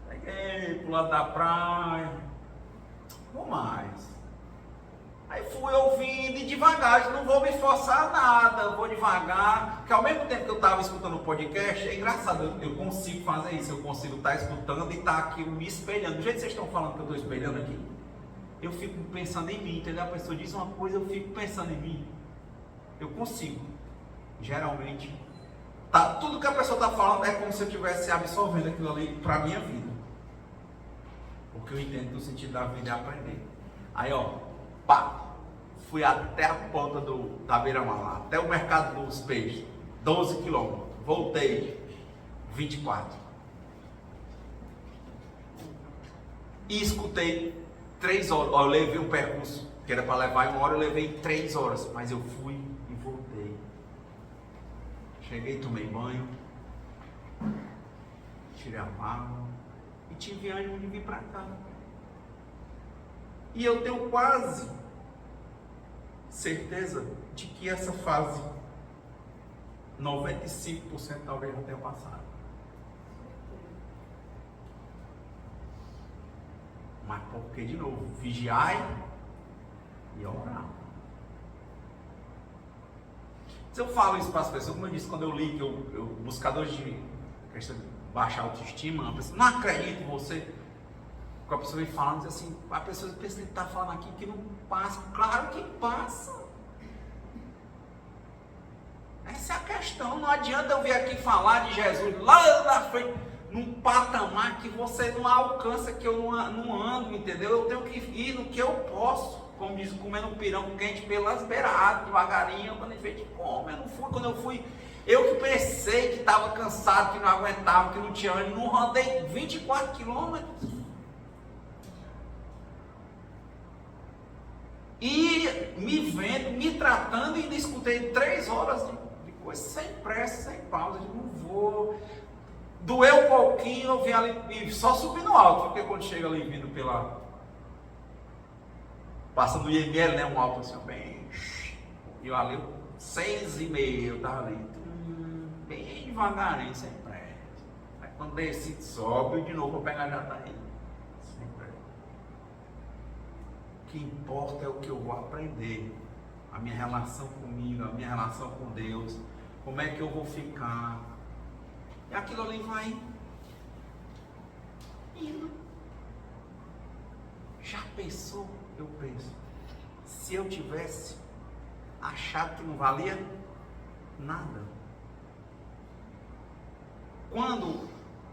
Peguei pro lado da praia, vou mais. Aí fui ouvindo e devagar, não vou me forçar nada, eu vou devagar, porque ao mesmo tempo que eu estava escutando o podcast, é engraçado, eu consigo fazer isso, eu consigo estar escutando e estar aqui me espelhando. Do jeito que vocês estão falando que eu estou espelhando aqui, eu fico pensando em mim, entendeu? A pessoa diz uma coisa, eu fico pensando em mim. Eu consigo, geralmente, tá, tudo que a pessoa está falando é como se eu estivesse absorvendo aquilo ali para a minha vida. Porque eu entendo que o sentido da vida é aprender. Aí ó, pá, fui até a ponta da beira-mar lá, até o mercado dos peixes, 12 quilômetros, voltei, 24. E escutei 3 horas, eu levei um percurso, que era para levar 1 hora, eu levei 3 horas, mas eu fui e voltei. Cheguei, tomei banho, tirei a barba e tive ânimo de vir para cá. E eu tenho quase certeza de que essa fase 95% talvez já tenha passado. Mas porque, de novo, vigiai e orar. Se eu falo isso para as pessoas, como eu disse quando eu li que eu buscadores de questão de baixa autoestima, a pessoa, não acredito em você. A pessoa vem falando, diz assim, a pessoa pensa que ele está falando aqui que não passa. Claro que passa. Essa é a questão. Não adianta eu vir aqui falar de Jesus lá na frente, num patamar que você não alcança, que eu não ando, entendeu? Eu tenho que ir no que eu posso. Como diz, comendo um pirão quente pelas beiradas, devagarinho, quando ele fez de como. Eu não fui, quando eu fui, eu que pensei que estava cansado, que não aguentava, que não tinha ânimo, não rodei 24 quilômetros. E me vendo, me tratando, e ainda escutei 3 horas de coisa, sem pressa, sem pausa, não vou. Doeu um pouquinho, eu vim ali, e só subi no alto, porque quando chega ali vindo pela, passando o IML, né, um alto assim, bem, e eu ali, 6h30, eu estava ali, bem devagarinho, sem pressa. Aí quando desci, sobe de novo para pegar já tá aí. O que importa é o que eu vou aprender, a minha relação comigo, a minha relação com Deus, como é que eu vou ficar, e aquilo ali vai indo. Já pensou? Eu penso, se eu tivesse achado que não valia nada,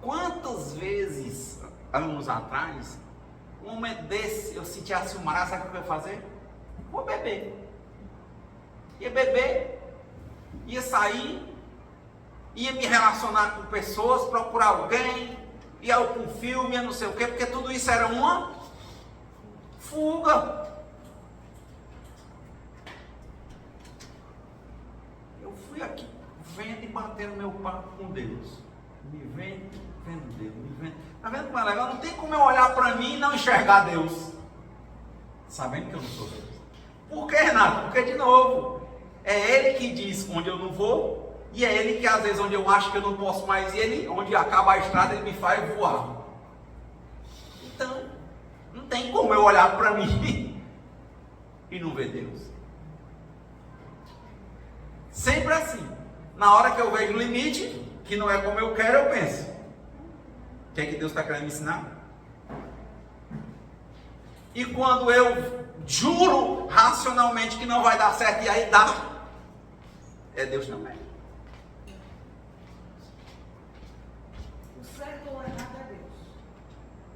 quantas vezes, anos atrás, um momento desse, eu sentiasse o mar, sabe o que eu ia fazer? Vou beber. Ia beber, ia sair, ia me relacionar com pessoas, procurar alguém, ia para um filme, ia não sei o quê, porque tudo isso era uma fuga. Eu fui aqui vendo e batendo meu papo com Deus. Me vendo Deus, me vendo. Tá vendo como é legal? Não tem como eu olhar para mim e não enxergar Deus, sabendo que eu não sou Deus. Por que, Renato? Porque, de novo, é Ele que diz onde eu não vou, e é Ele que, às vezes, onde eu acho que eu não posso mais ir, Ele, onde acaba a estrada, Ele me faz voar. Então, não tem como eu olhar para mim e não ver Deus. Sempre assim. Na hora que eu vejo o limite, que não é como eu quero, eu penso, o que é que Deus está querendo me ensinar? E quando eu juro racionalmente que não vai dar certo, e aí dá, é Deus também. O certo ou errado é Deus.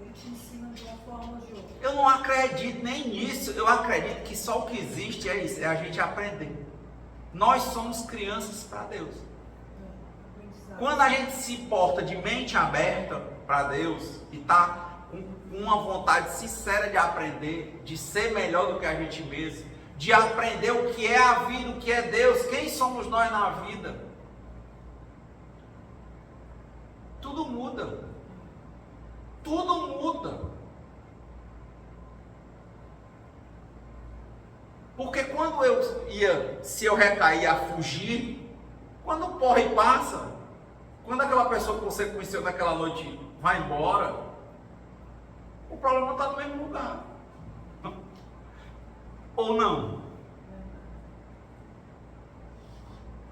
Ele te ensina de uma forma ou de outra. Eu não acredito nem nisso. Eu acredito que só o que existe é isso, é a gente aprender. Nós somos crianças para Deus. Quando a gente se porta de mente aberta para Deus e está com uma vontade sincera de aprender, de ser melhor do que a gente mesmo, de aprender o que é a vida, o que é Deus, quem somos nós na vida, tudo muda. Tudo muda. se eu recair a fugir, quando o porre passa, quando aquela pessoa que você conheceu naquela noite vai embora, o problema está no mesmo lugar. Ou não?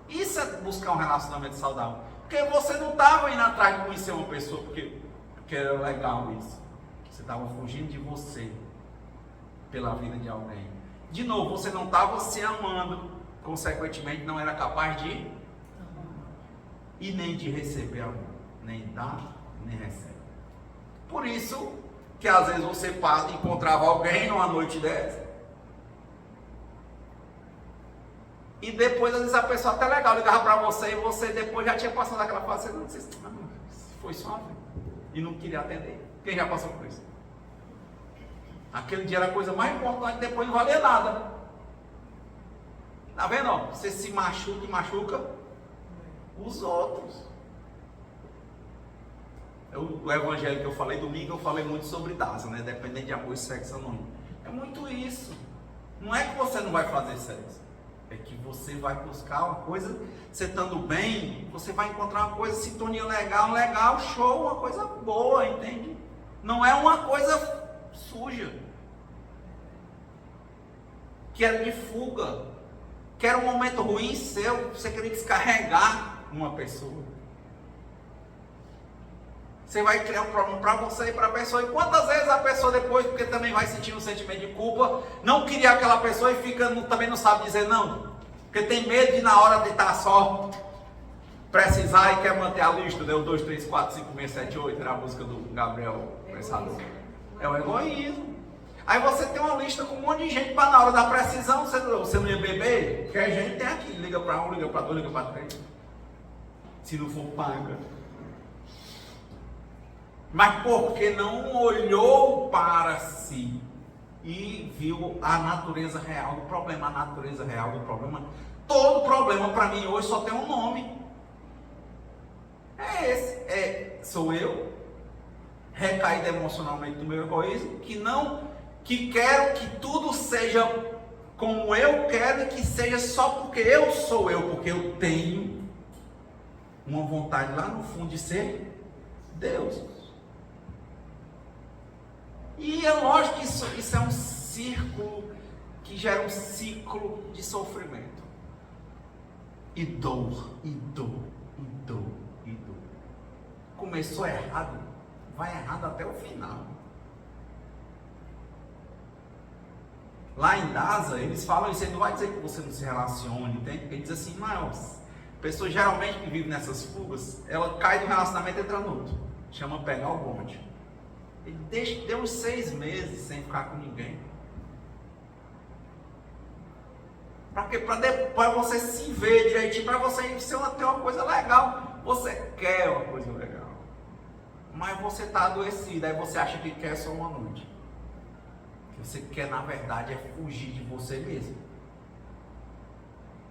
Isso é buscar um relacionamento saudável. Porque você não estava indo atrás de conhecer uma pessoa porque era legal isso. Você estava fugindo de você pela vida de alguém. De novo, você não estava se amando, consequentemente não era capaz de e nem de receber amor. Nem dá, nem recebe. Por isso que às vezes você encontrava alguém numa noite dessa, e depois às vezes a pessoa até legal ligava para você e você depois já tinha passado aquela fase, você não disse, foi só uma vez, e não queria atender. Quem já passou por isso? Aquele dia era a coisa mais importante, depois não valia nada. Tá vendo? Ó? Você se machuca e machuca os outros. O evangelho que eu falei domingo, eu falei muito sobre Daza, né? Dependente de amor e sexo anônimo. É muito isso. Não é que você não vai fazer sexo. É que você vai buscar uma coisa, você estando bem, você vai encontrar uma coisa, sintonia legal, show, uma coisa boa, entende? Não é uma coisa suja, que era de fuga, que era um momento ruim seu, você queria descarregar uma pessoa. Você vai criar um problema para você e para a pessoa. E quantas vezes a pessoa depois, porque também vai sentir um sentimento de culpa, não queria aquela pessoa e também não sabe dizer não. Porque tem medo de na hora de estar só, precisar e quer manter a lista, né? O 2, 3, 4, 5, 6, 7, 8, era a música do Gabriel Pensador. É o egoísmo. Aí você tem uma lista com um monte de gente para na hora da precisão, você não ia beber? Porque a gente tem aqui, liga para um, liga para dois, liga para três. Se não for paga. Mas porque não olhou para si e viu a natureza real do problema. A natureza real do problema, todo problema para mim hoje só tem um nome. É esse, sou eu, recaído emocionalmente do meu egoísmo, que quero que tudo seja como eu quero e que seja só porque eu sou eu, porque eu tenho uma vontade lá no fundo de ser Deus. E é lógico que isso é um círculo que gera um ciclo de sofrimento. E dor, e dor, e dor, e dor. Começou errado, vai errado até o final. Lá em Daza, eles falam isso, ele não vai dizer que você não se relacione, entende? Ele diz assim, mas pessoas geralmente que vivem nessas fugas, ela cai do relacionamento e entra no outro. Chama pegar o bonde. Ele deu uns 6 meses sem ficar com ninguém. Para você se ver direitinho, para você ter uma coisa legal. Você quer uma coisa legal, mas você está adoecido, aí você acha que quer só uma noite. O que você quer, na verdade, é fugir de você mesmo.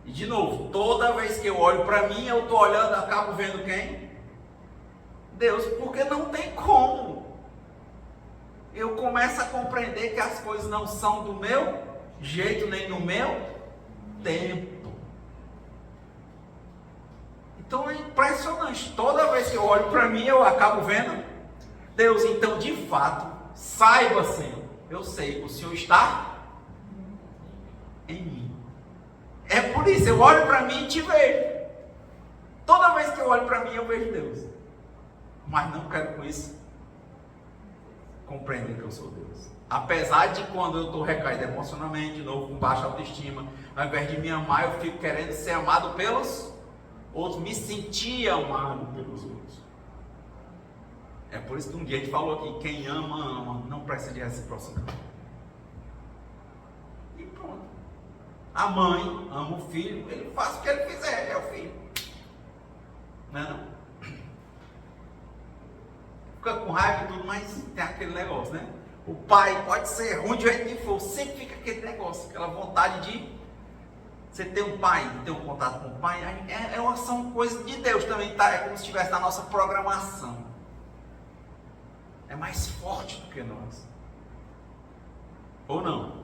E de novo, toda vez que eu olho para mim, eu estou olhando, acabo vendo quem? Deus, porque não tem como. Eu começo a compreender que as coisas não são do meu jeito, nem no meu tempo. Então é impressionante. Toda vez que eu olho para mim, eu acabo vendo Deus. Então, de fato, saiba, Senhor, eu sei, o Senhor está em mim. É por isso, eu olho para mim e te vejo. Toda vez que eu olho para mim, eu vejo Deus. Mas não quero com isso compreender que eu sou Deus. Apesar de quando eu estou recaído emocionalmente, de novo, com baixa autoestima, ao invés de me amar, eu fico querendo ser amado pelos outros, me sentir amado pelos outros. É por isso que um dia a gente falou aqui, quem ama, ama, não precisa de reciprocidade. E pronto. A mãe ama o filho, ele faz o que ele quiser, ele é o filho. Não é não? Fica com raiva e tudo, mas tem aquele negócio, né? O pai pode ser ruim de jeito que for, sempre fica aquele negócio, aquela vontade de você ter um pai, ter um contato com o pai, são coisas de Deus também, tá? É como se estivesse na nossa programação. É mais forte do que nós. Ou não?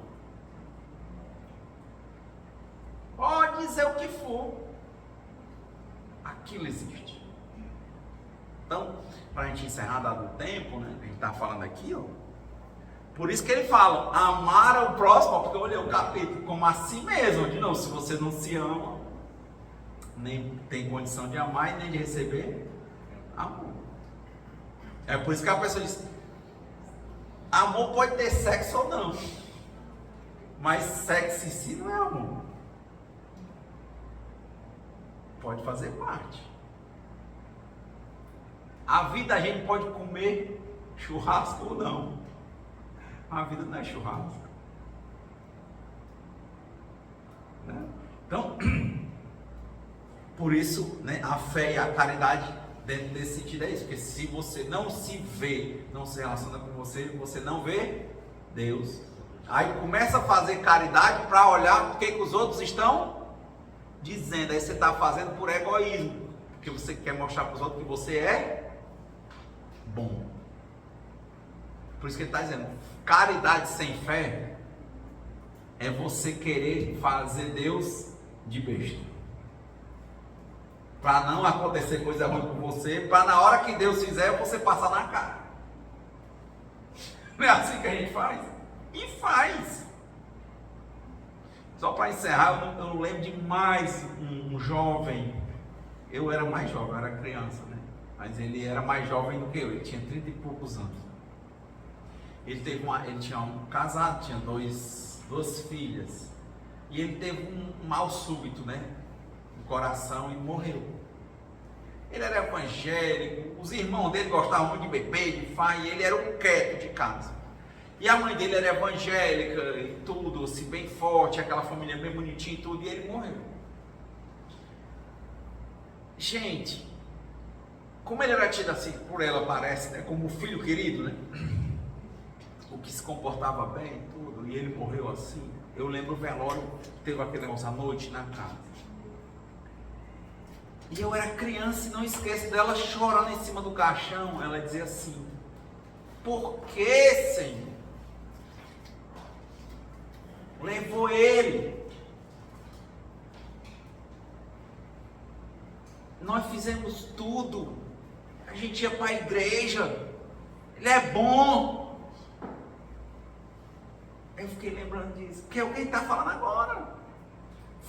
Pode dizer o que for. Aquilo existe. Então, para a gente encerrar dado o tempo, né? A gente está falando aqui, ó. Por isso que ele fala, amar o próximo, porque eu olhei o capítulo, como a si mesmo. De novo, se você não se ama, nem tem condição de amar e nem de receber amor. É por isso que a pessoa diz, amor pode ter sexo ou não, mas sexo em si não é amor. Pode fazer parte. A vida a gente pode comer churrasco ou não. A vida não é churrasco. Né? Então, por isso, né, a fé e a caridade dentro desse sentido é isso. Porque se você não se vê, não se relaciona com você, você não vê Deus. Aí começa a fazer caridade para olhar o que os outros estão dizendo. Aí você está fazendo por egoísmo. Porque você quer mostrar para os outros que você é bom. Por isso que ele está dizendo, caridade sem fé é você querer fazer Deus de besta. Para não acontecer coisa ruim com você, para na hora que Deus fizer, você passar na cara. Não é assim que a gente faz? E faz. Só para encerrar, eu lembro de mais um jovem. Eu era mais jovem, eu era criança, né? Mas ele era mais jovem do que eu, ele tinha 30 e poucos anos. Ele tinha um casado, tinha duas filhas. E ele teve um mal súbito, né? No coração e morreu. Ele era evangélico, os irmãos dele gostavam muito de beber, de farra, e ele era um quieto de casa. E a mãe dele era evangélica e tudo, assim, bem forte, aquela família bem bonitinha e tudo, e ele morreu. Gente, como ele era tido assim, por ela parece, né, como um filho querido, né? O que se comportava bem, tudo, e ele morreu assim. Eu lembro o velório, teve aquele negócio à noite na casa. E eu era criança e não esqueço dela chorando em cima do caixão. Ela dizia assim, por que, Senhor? Levou ele. Nós fizemos tudo. A gente ia para a igreja. Ele é bom. Eu fiquei lembrando disso. Que é o que ele está falando agora.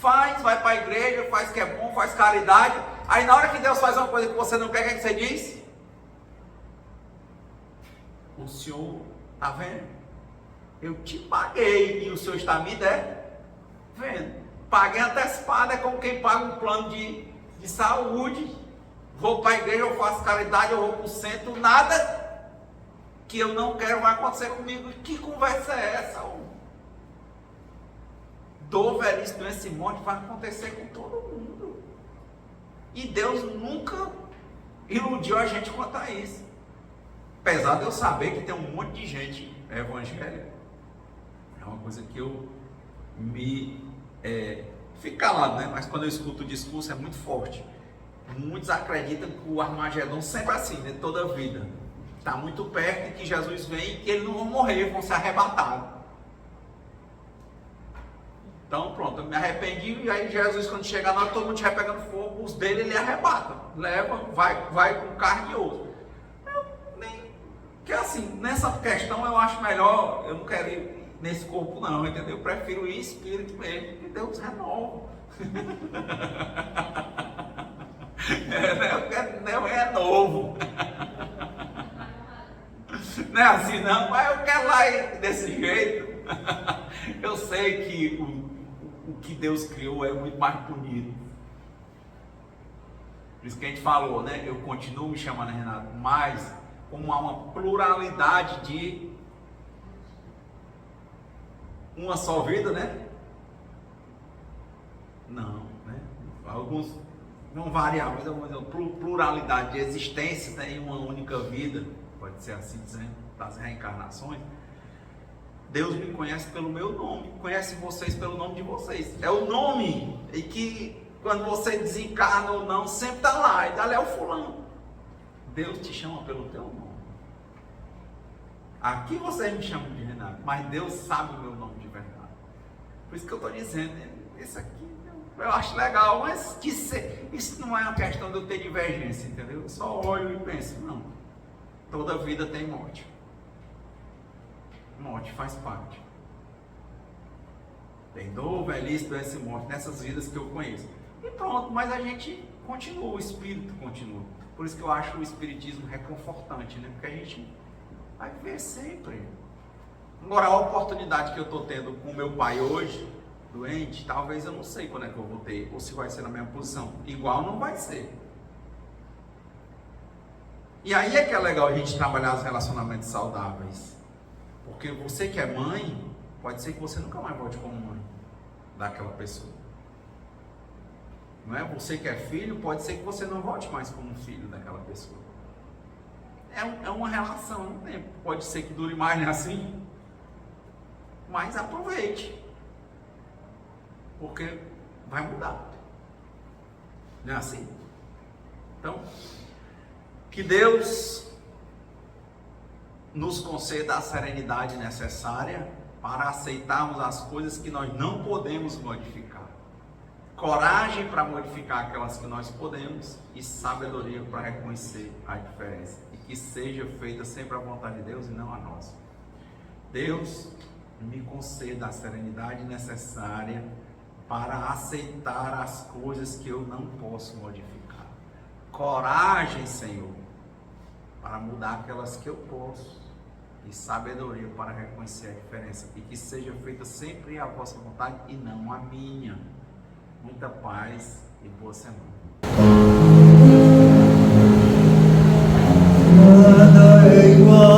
Vai para a igreja, faz que é bom, faz caridade. Aí na hora que Deus faz uma coisa que você não quer, o que você diz? O Senhor está vendo? Eu te paguei e o Senhor está me devendo. Paguei antecipado, é como quem paga um plano de saúde. Vou para a igreja, eu faço caridade, eu vou para o centro, nada que eu não quero vai acontecer comigo. Que conversa é essa? Dor, velhice, doença e morte vai acontecer com todo mundo. E Deus nunca iludiu a gente quanto a isso. Apesar de eu saber que tem um monte de gente evangélica. É uma coisa que eu fico calado, né? Mas quando eu escuto o discurso é muito forte. Muitos acreditam que o Armagedon sempre é assim, né? Toda a vida. Está muito perto e que Jesus vem e que eles não vão morrer, vão ser arrebatados. Então pronto, eu me arrependi e aí Jesus, quando chegar lá, todo mundo estiver pegando fogo, os dele ele arrebata, leva, vai com carne e osso. Que assim, nessa questão eu acho melhor, eu não quero ir nesse corpo não, entendeu? Eu prefiro ir espírito mesmo, que Deus renova. Não é novo. Não é assim não, mas eu quero lá ir desse jeito. Eu sei que o que Deus criou é muito mais bonito. Por isso que a gente falou, né? Eu continuo me chamando Renato, mas como há uma pluralidade de uma só vida, né? Não, né? Alguns não variam, mas algumas pluralidade de existências, né? Em uma única vida, pode ser assim dizendo, das reencarnações. Deus me conhece pelo meu nome, conhece vocês pelo nome de vocês. É o nome, e que quando você desencarna ou não, sempre está lá, e dali é o fulano. Deus te chama pelo teu nome. Aqui vocês me chamam de Renato, mas Deus sabe o meu nome de verdade. Por isso que eu estou dizendo, esse aqui é meu Eu acho legal, mas isso não é uma questão de eu ter divergência, entendeu? Eu só olho e penso, não, toda vida tem morte. Morte faz parte. Tem dor, velhice, doença e morte nessas vidas que eu conheço. E pronto, mas a gente continua, o espírito continua. Por isso que eu acho o espiritismo reconfortante, né? Porque a gente vai viver sempre. Agora, a oportunidade que eu estou tendo com o meu pai hoje, doente, talvez eu não sei quando é que eu vou ter, ou se vai ser na minha posição. Igual não vai ser. E aí é que é legal a gente trabalhar os relacionamentos saudáveis. Porque você que é mãe, pode ser que você nunca mais volte como mãe daquela pessoa. Não é? Você que é filho, pode ser que você não volte mais como filho daquela pessoa. É uma relação, né? Pode ser que dure mais, né? Assim. Mas aproveite. Porque vai mudar. Não é assim? Então, que Deus nos conceda a serenidade necessária para aceitarmos as coisas que nós não podemos modificar. Coragem para modificar aquelas que nós podemos e sabedoria para reconhecer a diferença. E que seja feita sempre a vontade de Deus e não a nossa. Deus me conceda a serenidade necessária para aceitar as coisas que eu não posso modificar. Coragem, Senhor, para mudar aquelas que eu posso. E sabedoria para reconhecer a diferença. E que seja feita sempre a vossa vontade e não a minha. Muita paz e boa semana. Nada é igual.